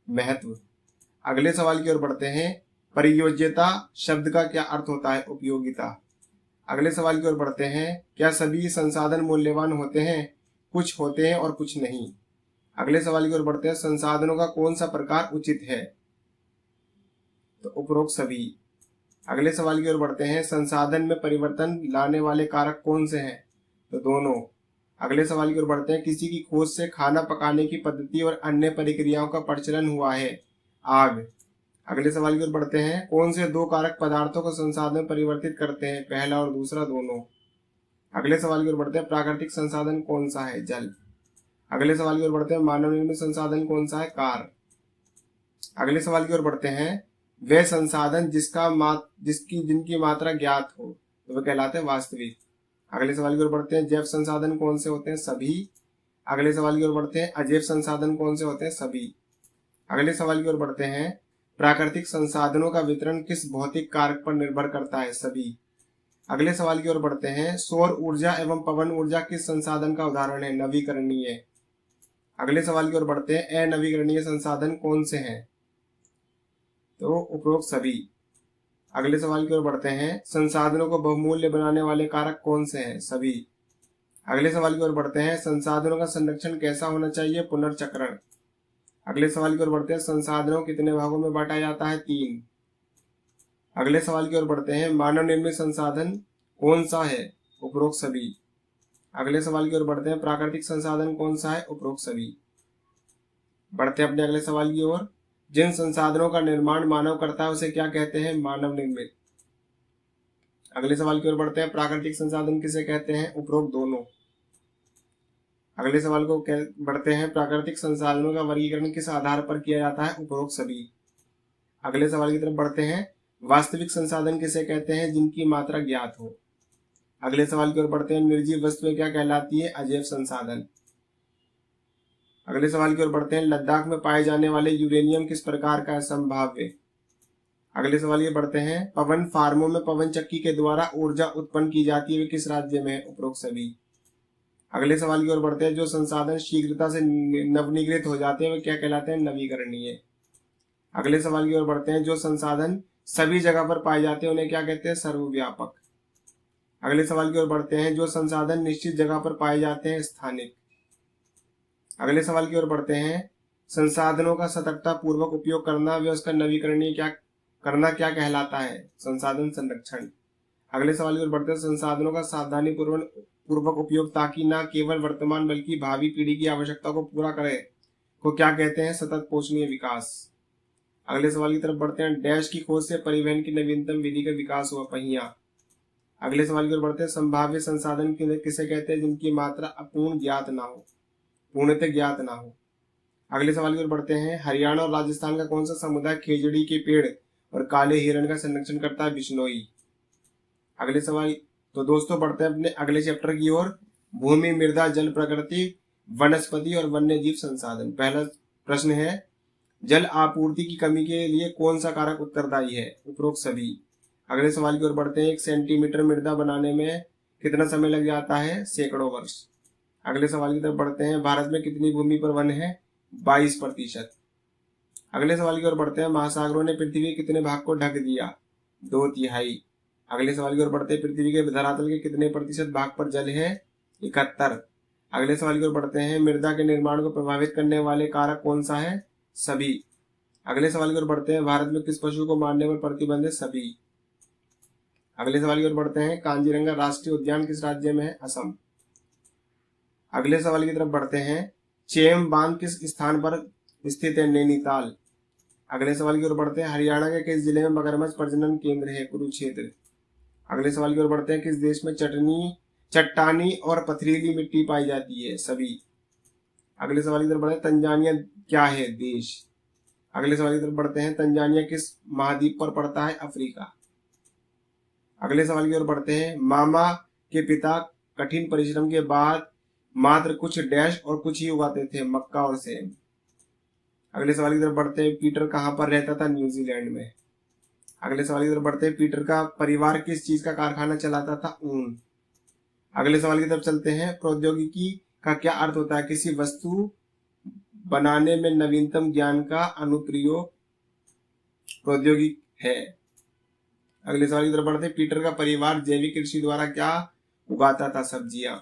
महत्व। अगले सवाल की ओर बढ़ते हैं। प्रयोज्यता शब्द का क्या अर्थ होता है? उपयोगिता। अगले सवाल की ओर बढ़ते हैं। क्या सभी संसाधन मूल्यवान होते हैं? कुछ होते हैं और कुछ नहीं। अगले सवाल की ओर बढ़ते हैं। संसाधनों का कौन सा प्रकार उचित है? तो उपरोक्त सभी। अगले सवाल की ओर बढ़ते हैं। संसाधन में परिवर्तन लाने वाले कारक कौन से हैं? तो दोनों। अगले सवाल की ओर बढ़ते हैं। किसी की खोज से खाना पकाने की पद्धति और अन्य प्रक्रियाओं का प्रचलन हुआ है? आग। अगले सवाल की ओर बढ़ते हैं। कौन से दो कारक पदार्थों को संसाधन में परिवर्तित करते हैं? पहला और दूसरा, दोनों। अगले सवाल की ओर बढ़ते हैं। प्राकृतिक संसाधन कौन सा है? जल। अगले सवाल की ओर बढ़ते हैं। मानव निर्मित संसाधन कौन सा है? कार। अगले सवाल की ओर बढ़ते हैं। वे संसाधन जिनकी मात्रा ज्ञात हो तो वे कहलाते हैं वास्तविक। अगले सवाल की ओर बढ़ते हैं। जैव संसाधन कौन से होते हैं? सभी। अगले सवाल की ओर बढ़ते हैं। अजैव संसाधन कौन से होते हैं? सभी। अगले सवाल की ओर बढ़ते हैं। प्राकृतिक संसाधनों का वितरण किस भौतिक कारक पर निर्भर करता है? सभी। अगले सवाल की ओर बढ़ते हैं। सौर ऊर्जा एवं पवन ऊर्जा किस संसाधन का उदाहरण है? नवीकरणीय। अगले सवाल की ओर बढ़ते हैं। अनवीकरणीय संसाधन कौन से हैं? तो उपरोक्त सभी। अगले सवाल की ओर बढ़ते हैं। संसाधनों को बहुमूल्य बनाने वाले कारक कौन से हैं? सभी। अगले सवाल की ओर बढ़ते हैं। संसाधनों का संरक्षण कैसा होना चाहिए? पुनर्चक्रण। अगले सवाल की ओर बढ़ते हैं। संसाधनों को कितने भागों में बांटा जाता है? 3। अगले सवाल की ओर बढ़ते हैं। मानव निर्मित संसाधन कौन सा है? उपरोक्त सभी। अगले सवाल की ओर बढ़ते हैं। प्राकृतिक संसाधन कौन सा है? उपरोक्त सभी। बढ़ते हैं अपने अगले सवाल की ओर। जिन संसाधनों का निर्माण मानव करता है उसे क्या कहते हैं? मानव निर्मित। अगले सवाल की ओर बढ़ते हैं। प्राकृतिक संसाधन किसे कहते हैं? उपरोक्त दोनों। अगले सवाल को बढ़ते हैं। प्राकृतिक संसाधनों का वर्गीकरण किस आधार पर किया जाता है? उपरोक्त सभी। अगले सवाल की तरफ बढ़ते हैं। वास्तविक संसाधन किसे कहते हैं? जिनकी मात्रा ज्ञात हो। अगले सवाल की ओर बढ़ते हैं। निर्जीव वस्तुएं क्या कहलाती है? अजैव संसाधन। अगले सवाल की ओर बढ़ते हैं। लद्दाख में पाए जाने वाले यूरेनियम किस प्रकार का है? संभाव्य। अगले सवाल की बढ़ते हैं। पवन फार्मों में पवन चक्की के द्वारा ऊर्जा उत्पन्न की जाती है, वे किस राज्य में है? उपरोक्त सभी। अगले सवाल की ओर बढ़ते हैं। जो संसाधन शीघ्रता से नवीनीकृत हो जाते हैं वे क्या कहलाते हैं? नवीकरणीय। अगले सवाल की ओर बढ़ते हैं। जो संसाधन सभी जगह पर पाए जाते हैं उन्हें क्या कहते हैं? सर्वव्यापक। अगले सवाल की ओर बढ़ते हैं। जो संसाधन निश्चित जगह पर पाए जाते हैं? स्थानिक। अगले सवाल की ओर बढ़ते हैं। संसाधनों का सतर्कता पूर्वक उपयोग करना व उसका नवीकरणीय क्या कहलाता है? संसाधन संरक्षण। अगले सवाल की ओर बढ़ते हैं। संसाधनों का सावधानी पूर्वक उपयोग ताकि न केवल वर्तमान बल्कि भावी पीढ़ी की आवश्यकता को पूरा करे को क्या कहते हैं? सतत पोषणीय विकास। अगले सवाल की तरफ बढ़ते हैं। डैश की खोज से परिवहन की नवीनतम विधि का विकास हुआ, पहिया। अगले सवाल की ओर बढ़ते हैं। संभाव्य संसाधन किसे कहते हैं जिनकी मात्रा अपूर्ण ज्ञात ना हो, पूर्णतः ज्ञात ना हो। अगले सवाल की ओर बढ़ते हैं। हरियाणा और राजस्थान का कौन सा समुदाय खेजड़ी के पेड़ और काले हिरण का संरक्षण करता है, बिश्नोई। अगले सवाल, तो दोस्तों बढ़ते हैं अपने अगले चैप्टर की ओर। भूमि, मृदा, जल, प्रकृति, वनस्पति और वन्य जीव संसाधन। पहला प्रश्न है, जल आपूर्ति की कमी के लिए कौन सा कारक उत्तरदायी है, उपरोक्त सभी। अगले सवाल की ओर बढ़ते हैं। 1 सेंटीमीटर मृदा बनाने में कितना समय लग जाता है, सैकड़ों वर्ष। अगले सवाल की तरफ बढ़ते हैं। भारत में कितनी भूमि पर वन है, 22%। अगले सवाल की ओर बढ़ते हैं। महासागरों ने पृथ्वी के कितने भाग को ढक दिया, 2/3। अगले सवाल की ओर बढ़ते हैं। पृथ्वी के धरातल के कितने प्रतिशत भाग पर जल है, 71। अगले सवाल की ओर बढ़ते हैं। मृदा के निर्माण को प्रभावित करने वाले कारक कौन सा है, सभी। अगले सवाल की ओर बढ़ते हैं। भारत में किस पशु को मारने पर प्रतिबंध है, सभी। अगले सवाल की ओर बढ़ते हैं। कांजीरंगा राष्ट्रीय उद्यान किस राज्य में है, असम। अगले सवाल की तरफ बढ़ते हैं। चेम बांध किस स्थान पर स्थित है, नैनीताल। अगले सवाल की ओर बढ़ते हैं। हरियाणा के किस जिले में मगरमच्छ प्रजनन केंद्र है, कुरुक्षेत्र। अगले सवाल की ओर बढ़ते हैं। किस देश में चट्टानी और पथरीली मिट्टी पाई जाती है, सभी। अगले सवाल की तरफ बढ़ते हैं। तंजानिया क्या है, देश। अगले सवाल की तरफ बढ़ते हैं। तंजानिया किस महाद्वीप पर पड़ता है, अफ्रीका। अगले सवाल की ओर बढ़ते हैं। मामा के पिता कठिन परिश्रम के बाद मात्र कुछ डैश और कुछ ही उगाते थे, मक्का और सेब। अगले सवाल की तरफ बढ़ते हैं। पीटर कहाँ पर रहता था, न्यूजीलैंड में। अगले सवाल की तरफ बढ़ते हैं। पीटर का परिवार किस चीज का कारखाना चलाता था, ऊन। अगले सवाल की तरफ चलते हैं। प्रौद्योगिकी का क्या अर्थ होता है, किसी वस्तु बनाने में नवीनतम ज्ञान का अनुप्रयोग प्रौद्योगिक है। अगले सवाल की तरफ बढ़ते हैं। पीटर का परिवार जैविक कृषि द्वारा क्या उगाता था, सब्जियां।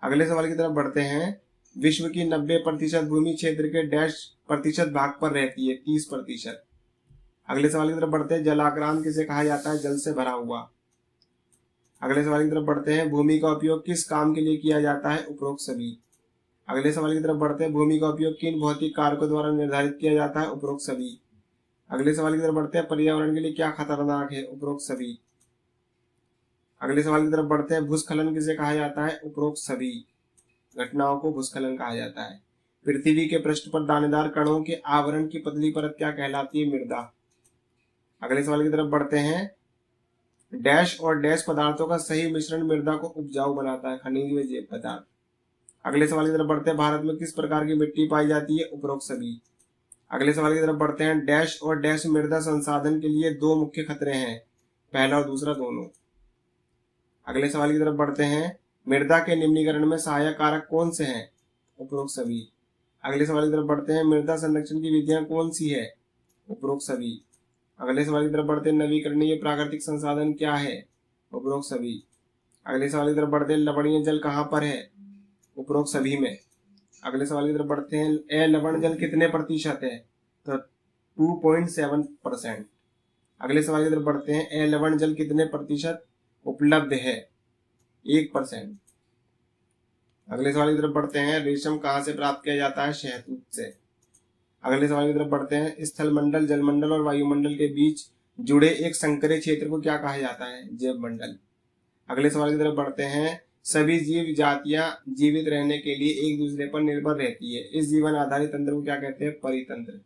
अगले सवाल की तरफ बढ़ते हैं। विश्व की 90% भूमि क्षेत्र के डैश प्रतिशत भाग पर रहती है, 30%। अगले सवाल की तरफ बढ़ते हैं। जलाक्रांत किसे कहा जाता है, जल से भरा हुआ। अगले सवाल की तरफ बढ़ते हैं। भूमि का उपयोग किस काम के लिए किया जाता है, उपरोक्त सभी। अगले सवाल की तरफ बढ़ते हैं। भूमि का उपयोग किन भौतिक कारकों द्वारा निर्धारित किया जाता है, उपरोक्त सभी। अगले सवाल की तरफ बढ़ते हैं। पर्यावरण के लिए क्या खतरनाक है, उपरोक्त सभी। अगले सवाल की तरफ बढ़ते हैं। भूस्खलन किसे कहा जाता है, उपरोक्त सभी घटनाओं को भूस्खलन कहा जाता है। पृथ्वी के पृष्ठ पर दानेदार कणों के आवरण की पतली परत क्या कहलाती है, मृदा। अगले सवाल की तरफ बढ़ते हैं। डैश और डैश पदार्थों का सही मिश्रण मृदा को उपजाऊ बनाता है, खनिज व जैव पदार्थ। अगले सवाल की तरफ बढ़ते हैं। भारत में किस प्रकार की मिट्टी पाई जाती है, उपरोक्त सभी। अगले सवाल की तरफ बढ़ते हैं। डैश और डैश मृदा संसाधन के लिए 2 मुख्य खतरे हैं, पहला और दूसरा दोनों। अगले सवाल की तरफ बढ़ते हैं। मृदा के निम्नीकरण में सहायक कारक कौन से हैं, उपरोक्त सभी। अगले सवाल की तरफ बढ़ते हैं। मृदा संरक्षण की विधियां कौन सी है, उपरोक्त सभी। अगले सवाल की तरफ बढ़ते हैं। नवीकरणीय प्राकृतिक संसाधन क्या है, उपरोक्त सभी। अगले सवाल की तरफ बढ़ते हैं। लवणीय जल कहाँ पर है, उपरोक्त सभी में। अगले सवाल की तरफ बढ़ते हैं। लवण जल कितने प्रतिशत है, तो 2.7%। अगले सवाल की तरफ बढ़ते हैं। लवण जल कितने प्रतिशत उपलब्ध है, 1%। अगले सवाल की तरफ बढ़ते हैं। रेशम कहाँ से प्राप्त किया जाता है, शहतूत से। अगले सवाल की तरफ बढ़ते हैं। स्थल मंडल, जलमंडल और वायुमंडल के बीच जुड़े एक संकरे क्षेत्र को क्या कहा जाता है, जैव मंडल। अगले सवाल की तरफ बढ़ते हैं। सभी जीव जातियां जीवित रहने के लिए एक दूसरे पर निर्भर रहती है, इस जीवन आधारित तंत्र को क्या कहते हैं, परितंत्र।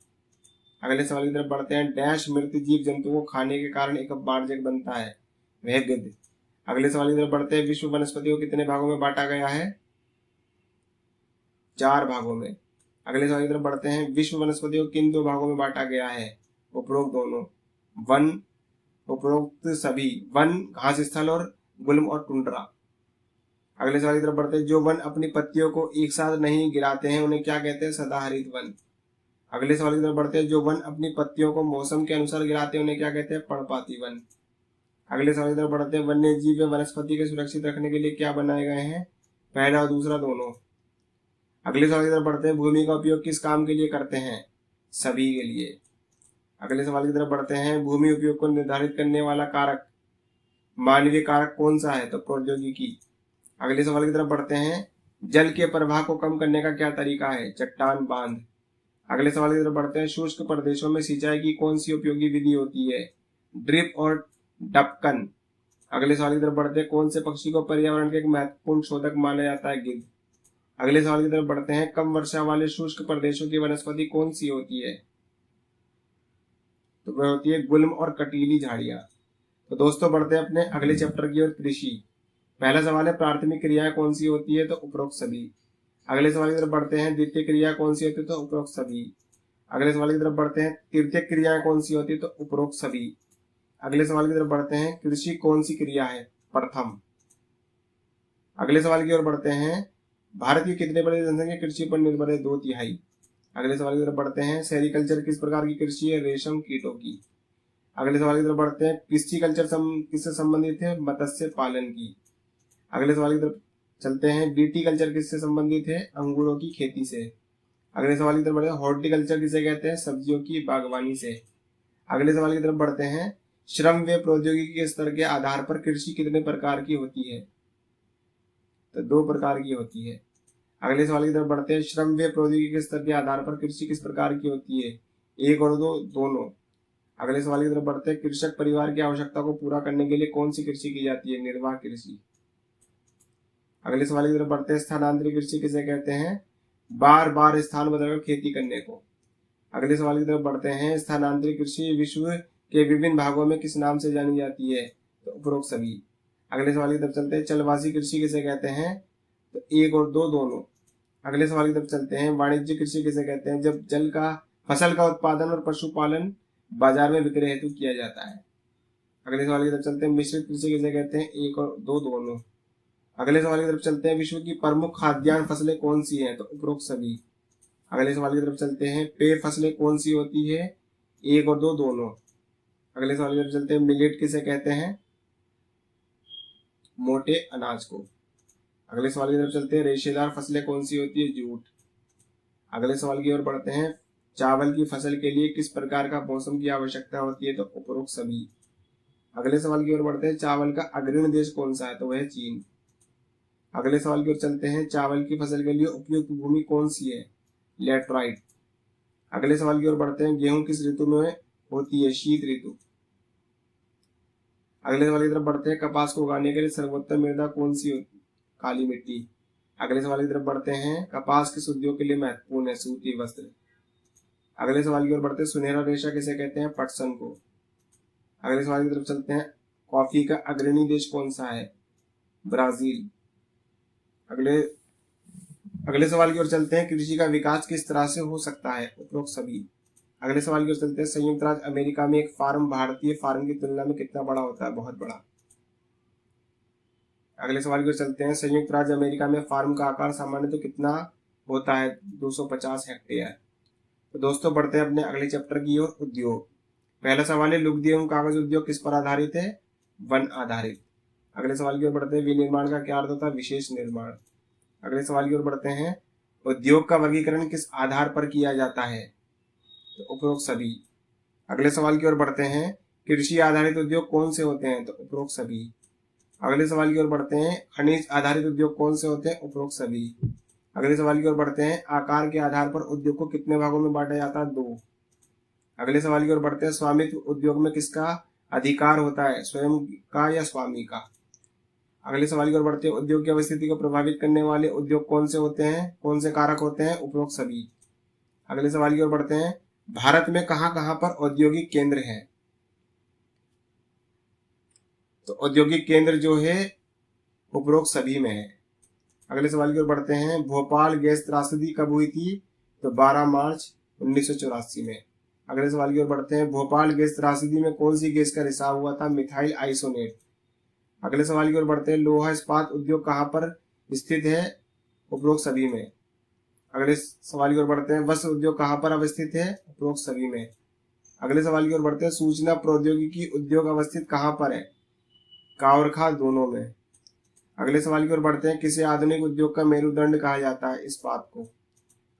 अगले सवाल की तरफ बढ़ते हैं। डैश मृत जीव जंतु को खाने के कारण एक अपार्जक बनता है, वह गिद्ध। अगले सवाल की तरफ बढ़ते हैं। विश्व वनस्पति को कितने भागों में बांटा गया है, 4 भागों में। अगले सवाल की तरफ बढ़ते हैं। विश्व वनस्पति को किन 2 भागों में बांटा गया है, उपरोक्त दोनों, वन उपरोक्त सभी, वन घास स्थल और गुल्म और टुंड्रा। अगले सवाल की तरफ बढ़ते हैं। जो वन अपनी पत्तियों को एक साथ नहीं गिराते हैं उन्हें क्या कहते हैं, सदाहरित वन। अगले सवाल की तरफ बढ़ते हैं। जो वन अपनी पत्तियों को मौसम के अनुसार गिराते हैं उन्हें क्या कहते हैं, पर्णपाती वन। अगले सवाल की तरफ बढ़ते हैं। वन्य जीव व वनस्पति के सुरक्षित रखने के लिए क्या बनाए गए हैं, पहला और दूसरा दोनों। अगले सवाल की तरफ बढ़ते हैं। भूमि का उपयोग किस काम के लिए करते हैं, सभी के लिए। अगले सवाल की तरफ बढ़ते हैं। भूमि उपयोग को निर्धारित करने वाला कारक, मानवीय कारक कौन सा है, तो प्रौद्योगिकी। अगले सवाल की तरफ बढ़ते हैं। जल के प्रवाह को कम करने का क्या तरीका है, चट्टान बांध। अगले सवाल की तरफ बढ़ते हैं। शुष्क प्रदेशों में सिंचाई की कौन सी उपयोगी विधि होती है? ड्रिप और डपकन। अगले सवाल की तरफ बढ़ते हैं। कौन से पक्षी को पर्यावरण के एक महत्वपूर्ण शोधक माना जाता है? गिद्ध। अगले सवाल की तरफ बढ़ते हैं। कम वर्षा वाले शुष्क प्रदेशों की वनस्पति कौन सी होती है? तो वह होती है गुल्म और कटीली झाड़ियां। तो दोस्तों बढ़ते हैं अपने अगले चैप्टर की ओर, कृषि। पहला सवाल है प्राथमिक क्रियाएं कौन सी होती है? तो उपरोक्त सभी। अगले सवाल की तरफ बढ़ते हैं। द्वितीय क्रिया कौन सी होती है? तो उपरोक्त सभी। अगले सवाल की तरफ बढ़ते हैं। तृतीय क्रियाएं कौन सी होती है? तो उपरोक्त सभी। अगले सवाल की तरफ बढ़ते हैं। कृषि कौन सी क्रिया है? प्रथम। अगले सवाल की ओर बढ़ते हैं। भारत की कितने बड़ी जनसंख्या कृषि पर निर्भर है? 2/3। अगले सवाल की तरफ बढ़ते हैं। सेरिकल्चर किस प्रकार की कृषि है? रेशम कीटों की। अगले सवाल की तरफ बढ़ते हैं। पिस्सीकल्चर किससे संबंधित है? मत्स्य पालन की। अगले सवाल की तरफ चलते हैं। विटीकल्चर किससे संबंधित है? अंगूरों की खेती से। अगले सवाल की तरफ बढ़ते हैं। हॉर्टिकल्चर किसे कहते हैं? सब्जियों की बागवानी से। अगले सवाल की तरफ बढ़ते हैं। श्रम व प्रौद्योगिकी के स्तर के आधार पर कृषि कितने प्रकार की होती है? तो 2 प्रकार की होती है। अगले सवाल की तरफ बढ़ते हैं। श्रम व प्रौद्योगिकी के स्तर के आधार पर कृषि किस प्रकार की होती है? 1 और 2 दोनों। अगले सवाल की तरफ बढ़ते हैं। कृषक परिवार की आवश्यकता को पूरा करने के लिए कौन सी कृषि की जाती है? निर्वाह कृषि। अगले सवाल की तरफ बढ़ते हैं। स्थानांतरित कृषि किसे कहते हैं? बार बार स्थान बदलकर खेती करने को। अगले सवाल की तरफ बढ़ते हैं। स्थानांतरित कृषि विश्व के विभिन्न भागों में किस नाम से जानी जाती है? तो उपरोक्त सभी। अगले सवाल की तरफ चलते हैं। जलवासी कृषि किसे कहते हैं? तो 1 और 2 दोनों। अगले सवाल की तरफ चलते हैं। वाणिज्य कृषि किसे कहते हैं? जब फसल का उत्पादन और पशुपालन बाजार में विक्रय हेतु किया जाता है। अगले सवाल की तरफ चलते हैं। मिश्रित कृषि किसे कहते हैं? 1 और 2 दोनों। अगले सवाल की तरफ चलते हैं। विश्व की प्रमुख खाद्यान्न फसलें कौन सी हैं? तो उपरोक्त सभी। अगले सवाल की तरफ चलते हैं। पेय फसलें कौन सी होती है? 1 और 2 दोनों। अगले सवाल की तरफ चलते हैं। मिलेट किसे कहते हैं? मोटे अनाज को। अगले सवाल की तरफ चलते हैं। रेशेदार फसलें कौन सी होती है? जूट। अगले सवाल की ओर बढ़ते हैं। चावल की फसल के लिए किस प्रकार का मौसम की आवश्यकता होती है? तो उपरोक्त सभी। अगले सवाल की ओर बढ़ते हैं। चावल का अग्रणी देश कौन सा है? तो वह है चीन। अगले सवाल की ओर चलते हैं। चावल की फसल के लिए उपयुक्त भूमि कौन सी है? लैटराइट। अगले सवाल की ओर बढ़ते हैं। गेहूं किस ऋतु में होती है? शीत ऋतु। अगले सवाल की तरफ बढ़ते हैं। कपास को उगाने के लिए सर्वोत्तम मृदा कौन सी होती है? काली मिट्टी। अगले सवाल की तरफ बढ़ते हैं। कपास किस उद्योग के लिए महत्वपूर्ण है? सूती वस्त्र। अगले सवाल की ओर बढ़ते हैं। सुनहरा रेशा किसे कहते हैं? पटसन को। अगले सवाल की तरफ चलते हैं। कॉफी का अग्रणी देश कौन सा है? ब्राजील। अगले सवाल की ओर चलते हैं। कृषि का विकास किस तरह से हो सकता है? उपरोक्त सभी। अगले सवाल की ओर चलते हैं। संयुक्त राज्य अमेरिका में एक फार्म भारतीय फार्म की तुलना में कितना बड़ा होता है? बहुत बड़ा। अगले सवाल की ओर चलते हैं। संयुक्त राज्य अमेरिका में फार्म का आकार सामान्य तो कितना होता है? 250 हेक्टेयर। तो दोस्तों बढ़ते हैं अपने अगले चैप्टर की ओर, उद्योग। पहला सवाल है। लुगदी एवं कागज उद्योग किस पर आधारित है? वन आधारित। अगले सवाल की ओर बढ़ते हैं। विनिर्माण का क्या अर्थ होता है? विशेष निर्माण। अगले सवाल की ओर बढ़ते हैं। उद्योग का वर्गीकरण किस आधार पर किया जाता है? तो उपरोक्त सभी। अगले सवाल की ओर बढ़ते हैं। कृषि आधारित उद्योग कौन से होते हैं? तो उपरोक्त सभी। अगले सवाल की ओर बढ़ते हैं। खनिज आधारित उद्योग कौन से होते हैं? उपरोक्त सभी। अगले सवाल की ओर बढ़ते हैं। आकार के आधार पर उद्योग को कितने भागों में बांटा जाता है? 2। अगले सवाल की ओर बढ़ते हैं। स्वामित्व उद्योग में किसका अधिकार होता है? स्वयं का या स्वामी का? अगले सवाल की ओर बढ़ते हैं। उद्योग की अवस्थिति को प्रभावित करने वाले उद्योग कौन से होते हैं? कौन से कारक होते हैं? उपरोक्त सभी। अगले सवाल की ओर बढ़ते हैं। भारत में कहां कहां पर औद्योगिक केंद्र है? तो औद्योगिक केंद्र जो है उपरोक्त सभी में है। अगले सवाल की ओर बढ़ते हैं। भोपाल गैस त्रासदी कब हुई थी? तो 12 मार्च 1984 में। अगले सवाल की ओर बढ़ते हैं। भोपाल गैस त्रासदी में कौन सी गैस का रिसाव हुआ था? मिथाइल आइसोनेट। अगले सवाल की ओर बढ़ते हैं। लोहा इस्पात उद्योग कहां पर स्थित है? उपरोक्त सभी में। अगले सवाल की ओर बढ़ते हैं। वस्त्र उद्योग कहां पर अवस्थित है? उपरोक्त सभी में। अगले सवाल की ओर बढ़ते हैं। सूचना प्रौद्योगिकी उद्योग अवस्थित कहां पर है? कावरखा दोनों में। अगले सवाल की ओर बढ़ते हैं। किसे आधुनिक उद्योग का मेरुदंड कहा जाता है? इस्पात को।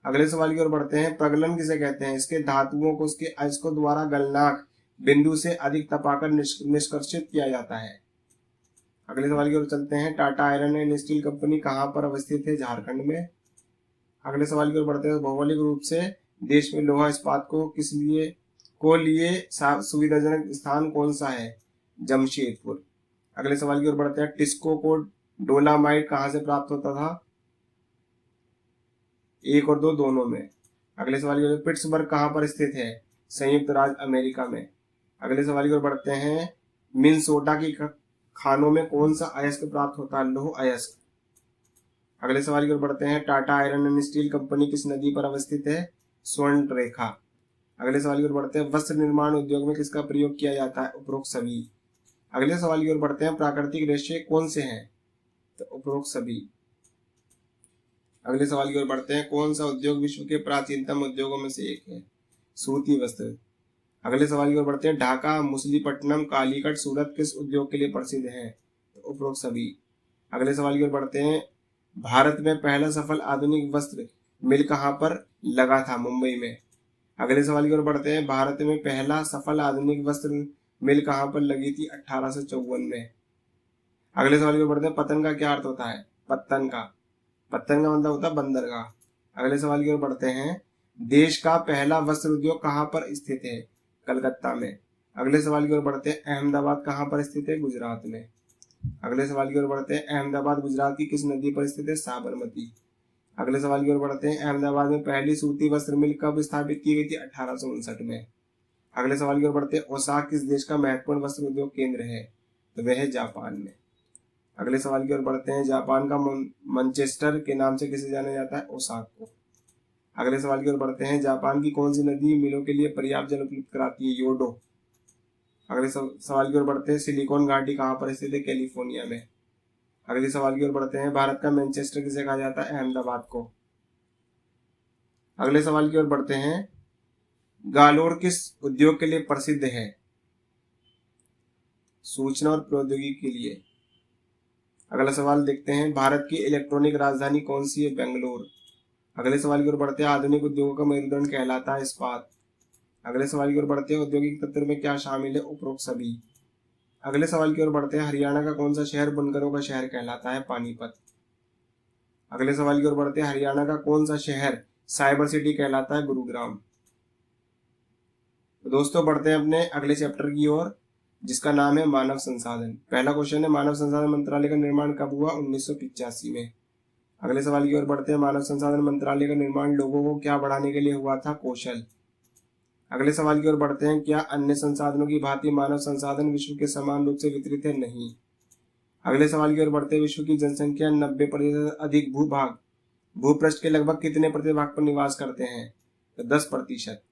अगले सवाल की ओर बढ़ते हैं। प्रगलन किसे कहते हैं? इसके धातुओं को उसके अयस्कों द्वारा गलनांक बिंदु से अधिक तपाकर निष्कर्षित किया जाता है। अगले सवाल की ओर चलते हैं। Tata iron and steel company कहां पर अवस्थित है? झारखंड में। अगले सवाल की ओर बढ़ते हैं। भौगोलिक रूप से देश में लोहा इस्पात को लिए सुविधाजनक स्थान कौन सा है? जमशेदपुर। अगले सवाल की ओर बढ़ते हैं। टिस्को को डोलामाइट कहाँ से प्राप्त होता था? 1 और 2 दोनों में। अगले सवाल की ओर, पिट्सबर्ग कहाँ पर स्थित है? संयुक्त राज्य अमेरिका में। अगले सवाल की ओर बढ़ते हैं। मिनेसोटा की खानों में कौन सा अयस्क प्राप्त होता है? लौह अयस्क। अगले सवाल की ओर बढ़ते हैं। Tata iron and steel company किस नदी पर अवस्थित है? स्वर्ण रेखा। अगले सवाल की ओर बढ़ते हैं। वस्त्र निर्माण उद्योग में किसका प्रयोग किया जाता है? उपरोक्त सभी। अगले सवाल की ओर बढ़ते हैं। प्राकृतिक रेशे कौन से हैं? तो उपरोक्त सभी। अगले सवाल की ओर बढ़ते हैं। कौन सा उद्योग विश्व के प्राचीनतम उद्योगों में से एक है? सूती वस्त्र। अगले सवाल की ओर बढ़ते हैं। ढाका, मछलीपट्टनम, कालीकट, सूरत किस उद्योग के लिए प्रसिद्ध है? तो उपरोक्त सभी। अगले सवाल की ओर बढ़ते हैं। भारत में पहला सफल आधुनिक वस्त्र मिल कहाँ पर लगा था? मुंबई में। अगले सवाल की ओर बढ़ते हैं। भारत में पहला सफल आधुनिक वस्त्र मिल कहाँ पर लगी थी? 1854 में। अगले सवाल की ओर बढ़ते हैं। पतन का क्या अर्थ होता है? पत्तन का मतलब होता है बंदरगाह। अगले सवाल की ओर बढ़ते हैं। देश का पहला वस्त्र उद्योग कहाँ पर स्थित है? कलकत्ता में। अगले सवाल की ओर बढ़ते हैं। अहमदाबाद कहाँ पर स्थित है? गुजरात में। अगले सवाल की ओर बढ़ते हैं। अहमदाबाद गुजरात की किस नदी पर स्थित है? साबरमती। अगले सवाल की ओर बढ़ते हैं। अहमदाबाद में पहली सूती वस्त्र मिल कब स्थापित की गई थी? 1859 में। अगले सवाल की ओर बढ़ते हैं। ओसाका किस देश का महत्वपूर्ण वस्त्र उद्योग केंद्र है? तो वह है जापान में। अगले सवाल की ओर बढ़ते हैं। जापान का मैनचेस्टर के नाम से किसे जाना जाता है? ओसाका को। अगले सवाल की ओर बढ़ते हैं। जापान की कौन सी नदी मिलों के लिए पर्याप्त जल उपलब्ध कराती है? योडो। अगले सवाल की ओर बढ़ते हैं। सिलिकॉन घाटी कहाँ पर स्थित है? कैलिफोर्निया में। अगले सवाल की ओर बढ़ते हैं। भारत का मैनचेस्टर किसे कहा जाता है? अहमदाबाद को। अगले सवाल की ओर बढ़ते हैं। गालोर किस उद्योग के लिए प्रसिद्ध है? सूचना और प्रौद्योगिकी के लिए। अगला सवाल देखते हैं। भारत की इलेक्ट्रॉनिक राजधानी कौन सी है? बेंगलोर। अगले सवाल की ओर बढ़ते हैं। आधुनिक उद्योगों का मेरुदंड कहलाता है इस्पात। अगले सवाल की ओर बढ़ते हैं। औद्योगिक तंत्र में क्या शामिल है? उपरोक्त सभी। अगले सवाल की ओर बढ़ते हैं। हरियाणा का कौन सा शहर बुनकरों का शहर कहलाता है? पानीपत। अगले सवाल की ओर बढ़ते हैं। हरियाणा का कौन सा शहर साइबर सिटी कहलाता है? गुरुग्राम। तो दोस्तों बढ़ते हैं अपने अगले चैप्टर की ओर, जिसका नाम है मानव संसाधन। पहला क्वेश्चन है, मानव संसाधन मंत्रालय का निर्माण कब हुआ? 1985 में। अगले सवाल की ओर बढ़ते हैं। मानव संसाधन मंत्रालय का निर्माण लोगों को क्या बढ़ाने के लिए हुआ था? कौशल। अगले सवाल की ओर बढ़ते हैं। क्या अन्य संसाधनों की भांति मानव संसाधन विश्व के समान रूप से वितरित है? नहीं। अगले सवाल की ओर बढ़ते हैं। विश्व की जनसंख्या 90% अधिक भूपृष्ठ के लगभग कितने प्रतिभाग पर निवास करते हैं? तो 10%।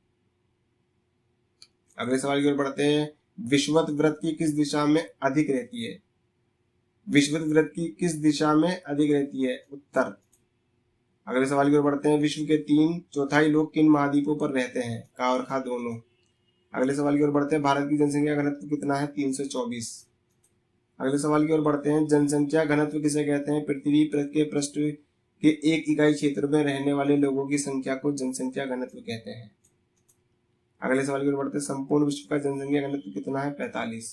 अगले सवाल की ओर बढ़ते हैं। विषुवत वृत्त की किस दिशा में अधिक रहती है? विषुवत वृत्त की किस दिशा में अधिक रहती है? उत्तर। अगले सवाल की ओर बढ़ते हैं। विश्व के 3/4 लोग किन महाद्वीपों पर रहते हैं? का और खा दोनों। अगले सवाल की ओर बढ़ते हैं। भारत की जनसंख्या घनत्व कितना है? 324। अगले सवाल की ओर बढ़ते हैं। जनसंख्या घनत्व किसे कहते हैं? पृथ्वी के पृष्ठ के 1 इकाई क्षेत्र में रहने वाले लोगों की संख्या को जनसंख्या घनत्व कहते हैं। अगले सवाल की ओर बढ़ते हैं। संपूर्ण विश्व का जनसंख्या घनत्व कितना है? 45।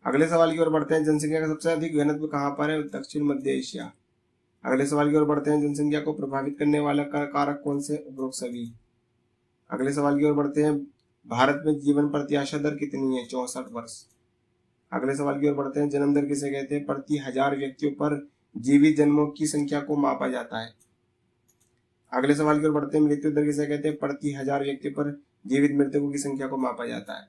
अगले सवाल की ओर बढ़ते हैं। जनसंख्या का सबसे अधिक घनत्व कहाँ पर है? दक्षिण मध्य एशिया। अगले सवाल की ओर बढ़ते हैं। जनसंख्या को प्रभावित करने वाला कारक कौन से? उपरोक्त सभी। अगले सवाल की ओर बढ़ते हैं। भारत में जीवन प्रत्याशा दर कितनी है? 64 वर्ष। अगले सवाल की ओर बढ़ते हैं। जन्म दर किसे कहते हैं? प्रति 1000 व्यक्तियों पर जीवित जन्मों की संख्या को मापा जाता है। अगले सवाल की ओर बढ़ते हैं। मृत्यु दर किसे कहते हैं? प्रति 1000 व्यक्तियों पर जीवित मृतकों की संख्या को मापा जाता है।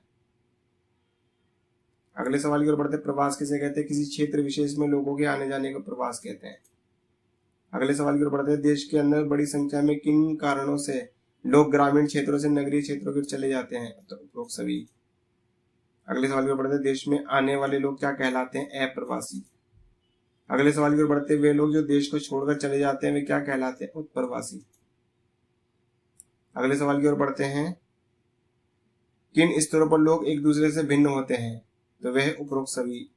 अगले सवाल की ओर बढ़ते हैं। प्रवास किसे कहते हैं? किसी क्षेत्र विशेष में लोगों के आने जाने को प्रवास कहते हैं। अगले सवाल की ओर बढ़ते हैं। देश के अंदर बड़ी संख्या में किन कारणों से लोग ग्रामीण क्षेत्रों से नगरीय क्षेत्रों की ओर चले जाते हैं? तो उपरोक्त सभी। अगले सवाल की ओर बढ़ते हैं। देश में आने वाले लोग क्या कहलाते हैं? अप्रवासी। अगले सवाल की ओर बढ़ते हैं। वे लोग जो देश को छोड़कर चले जाते हैं वे क्या कहलाते हैं? उत्प्रवासी। अगले सवाल की ओर बढ़ते हैं। किन स्तरों पर लोग एक दूसरे से भिन्न होते हैं? तो वह उपरोक्त सभी।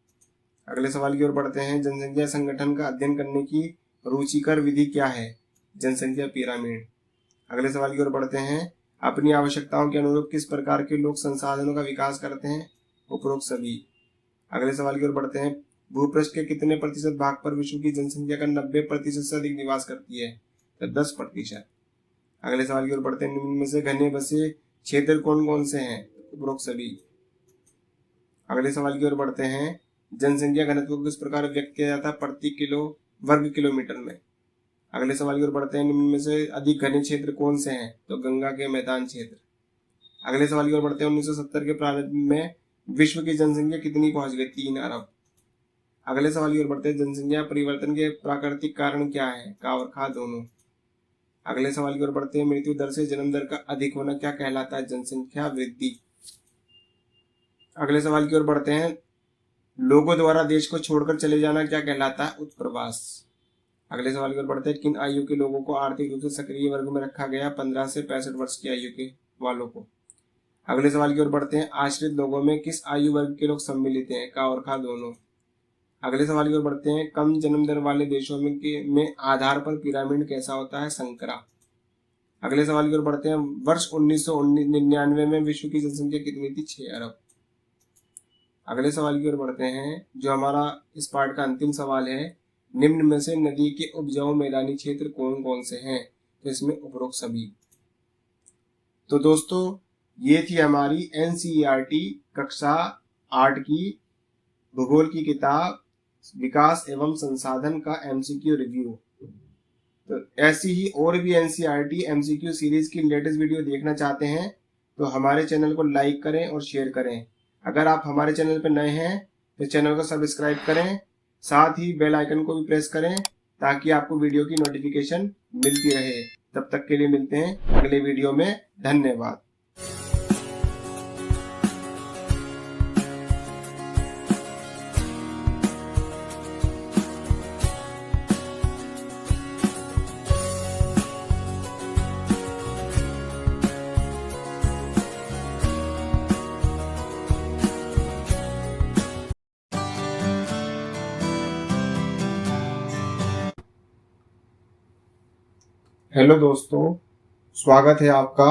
अगले सवाल की ओर बढ़ते हैं। जनसंख्या संगठन का अध्ययन करने की रुचिकर विधि क्या है? जनसंख्या पिरामिड। अगले सवाल की ओर बढ़ते हैं। अपनी आवश्यकताओं के अनुरूप किस प्रकार के लोग संसाधनों का विकास करते हैं? उपरोक्त सभी। अगले सवाल की ओर बढ़ते हैं। भूपृष्ठ के कितने प्रतिशत भाग पर विश्व की जनसंख्या का 90% से अधिक निवास करती है? तो 10%। अगले सवाल की ओर बढ़ते हैं, निम्न में से घने बसे क्षेत्र कौन कौन से हैं? उपरोक्त सभी। अगले सवाल की ओर बढ़ते हैं, जनसंख्या घनत्व को किस प्रकार व्यक्त किया जाता है प्रति वर्ग किलोमीटर में? अगले सवाल की ओर बढ़ते हैं, निम्न में से अधिक घने क्षेत्र कौन से हैं? तो गंगा के मैदान क्षेत्र। अगले सवाल की ओर बढ़ते हैं, 1970 के प्रारंभ में विश्व की जनसंख्या कितनी पहुंच गई? 3 अरब। अगले सवाल की ओर बढ़ते हैं, जनसंख्या परिवर्तन के प्राकृतिक कारण क्या है? का और खा दोनों। अगले सवाल की ओर बढ़ते हैं, मृत्यु दर से जन्म दर का अधिक होना क्या कहलाता है? जनसंख्या वृद्धि। अगले सवाल की ओर बढ़ते हैं, लोगों द्वारा देश को छोड़कर चले जाना क्या कहलाता है? उत्प्रवास। अगले सवाल की ओर बढ़ते हैं, किन आयु के लोगों को आर्थिक रूप से सक्रिय वर्ग में रखा गया? 15 से 65 वर्ष की आयु के वालों को। अगले सवाल की ओर बढ़ते हैं, आश्रित लोगों में किस आयु वर्ग के लोग सम्मिलित हैं? का और खा दोनों। अगले सवाल की ओर बढ़ते हैं, कम जन्म दर वाले देशों में आधार पर पिरामिड कैसा होता है? संकरा। अगले सवाल की ओर बढ़ते हैं, वर्ष 1999 में विश्व की जनसंख्या कितनी थी? 6 अरब। अगले सवाल की ओर बढ़ते हैं, जो हमारा इस पार्ट का अंतिम सवाल है, निम्न में से नदी के उपजाऊ मैदानी क्षेत्र कौन कौन से हैं? तो इसमें उपरोक्त सभी। तो दोस्तों, ये थी हमारी एनसीईआरटी कक्षा 8 की भूगोल की किताब विकास एवं संसाधन का एमसीक्यू रिव्यू। तो ऐसी ही और भी एनसीईआरटी एमसीक्यू सीरीज की लेटेस्ट वीडियो देखना चाहते हैं तो हमारे चैनल को लाइक करें और शेयर करें। अगर आप हमारे चैनल पर नए हैं तो चैनल को सब्सक्राइब करें, साथ ही बेल आइकन को भी प्रेस करें ताकि आपको वीडियो की नोटिफिकेशन मिलती रहे। तब तक के लिए मिलते हैं अगले वीडियो में। धन्यवाद। हेलो दोस्तों, स्वागत है आपका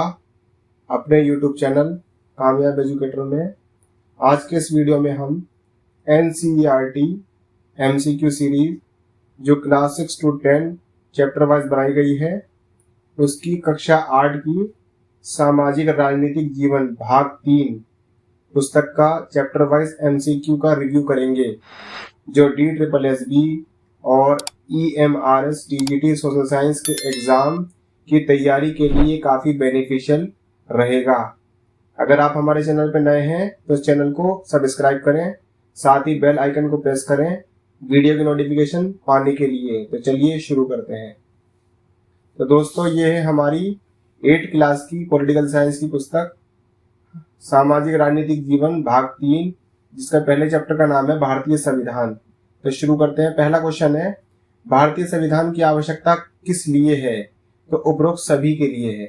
अपने YouTube चैनल कामयाब एजुकेटर में। आज के इस वीडियो में हम NCERT MCQ सीरीज जो क्लास 6 to 10 चैप्टर वाइज बनाई गई है, उसकी कक्षा 8 की सामाजिक राजनीतिक जीवन भाग 3 पुस्तक का चैप्टर वाइज MCQ का रिव्यू करेंगे, जो DSSB और EMRS TGT सोशल साइंस के एग्जाम की तैयारी के लिए काफ़ी बेनिफिशियल रहेगा। अगर आप हमारे चैनल पर नए हैं तो इस चैनल को सब्सक्राइब करें, साथ ही बेल आइकन को प्रेस करें वीडियो की नोटिफिकेशन पाने के लिए। तो चलिए शुरू करते हैं। तो दोस्तों, ये है हमारी 8 क्लास की पॉलिटिकल साइंस की पुस्तक सामाजिक राजनीतिक जीवन भाग 3, जिसका पहले चैप्टर का नाम है भारतीय संविधान। तो शुरू करते हैं। पहला क्वेश्चन है, भारतीय संविधान की आवश्यकता किस लिए है? तो उपरोक्त सभी के लिए है।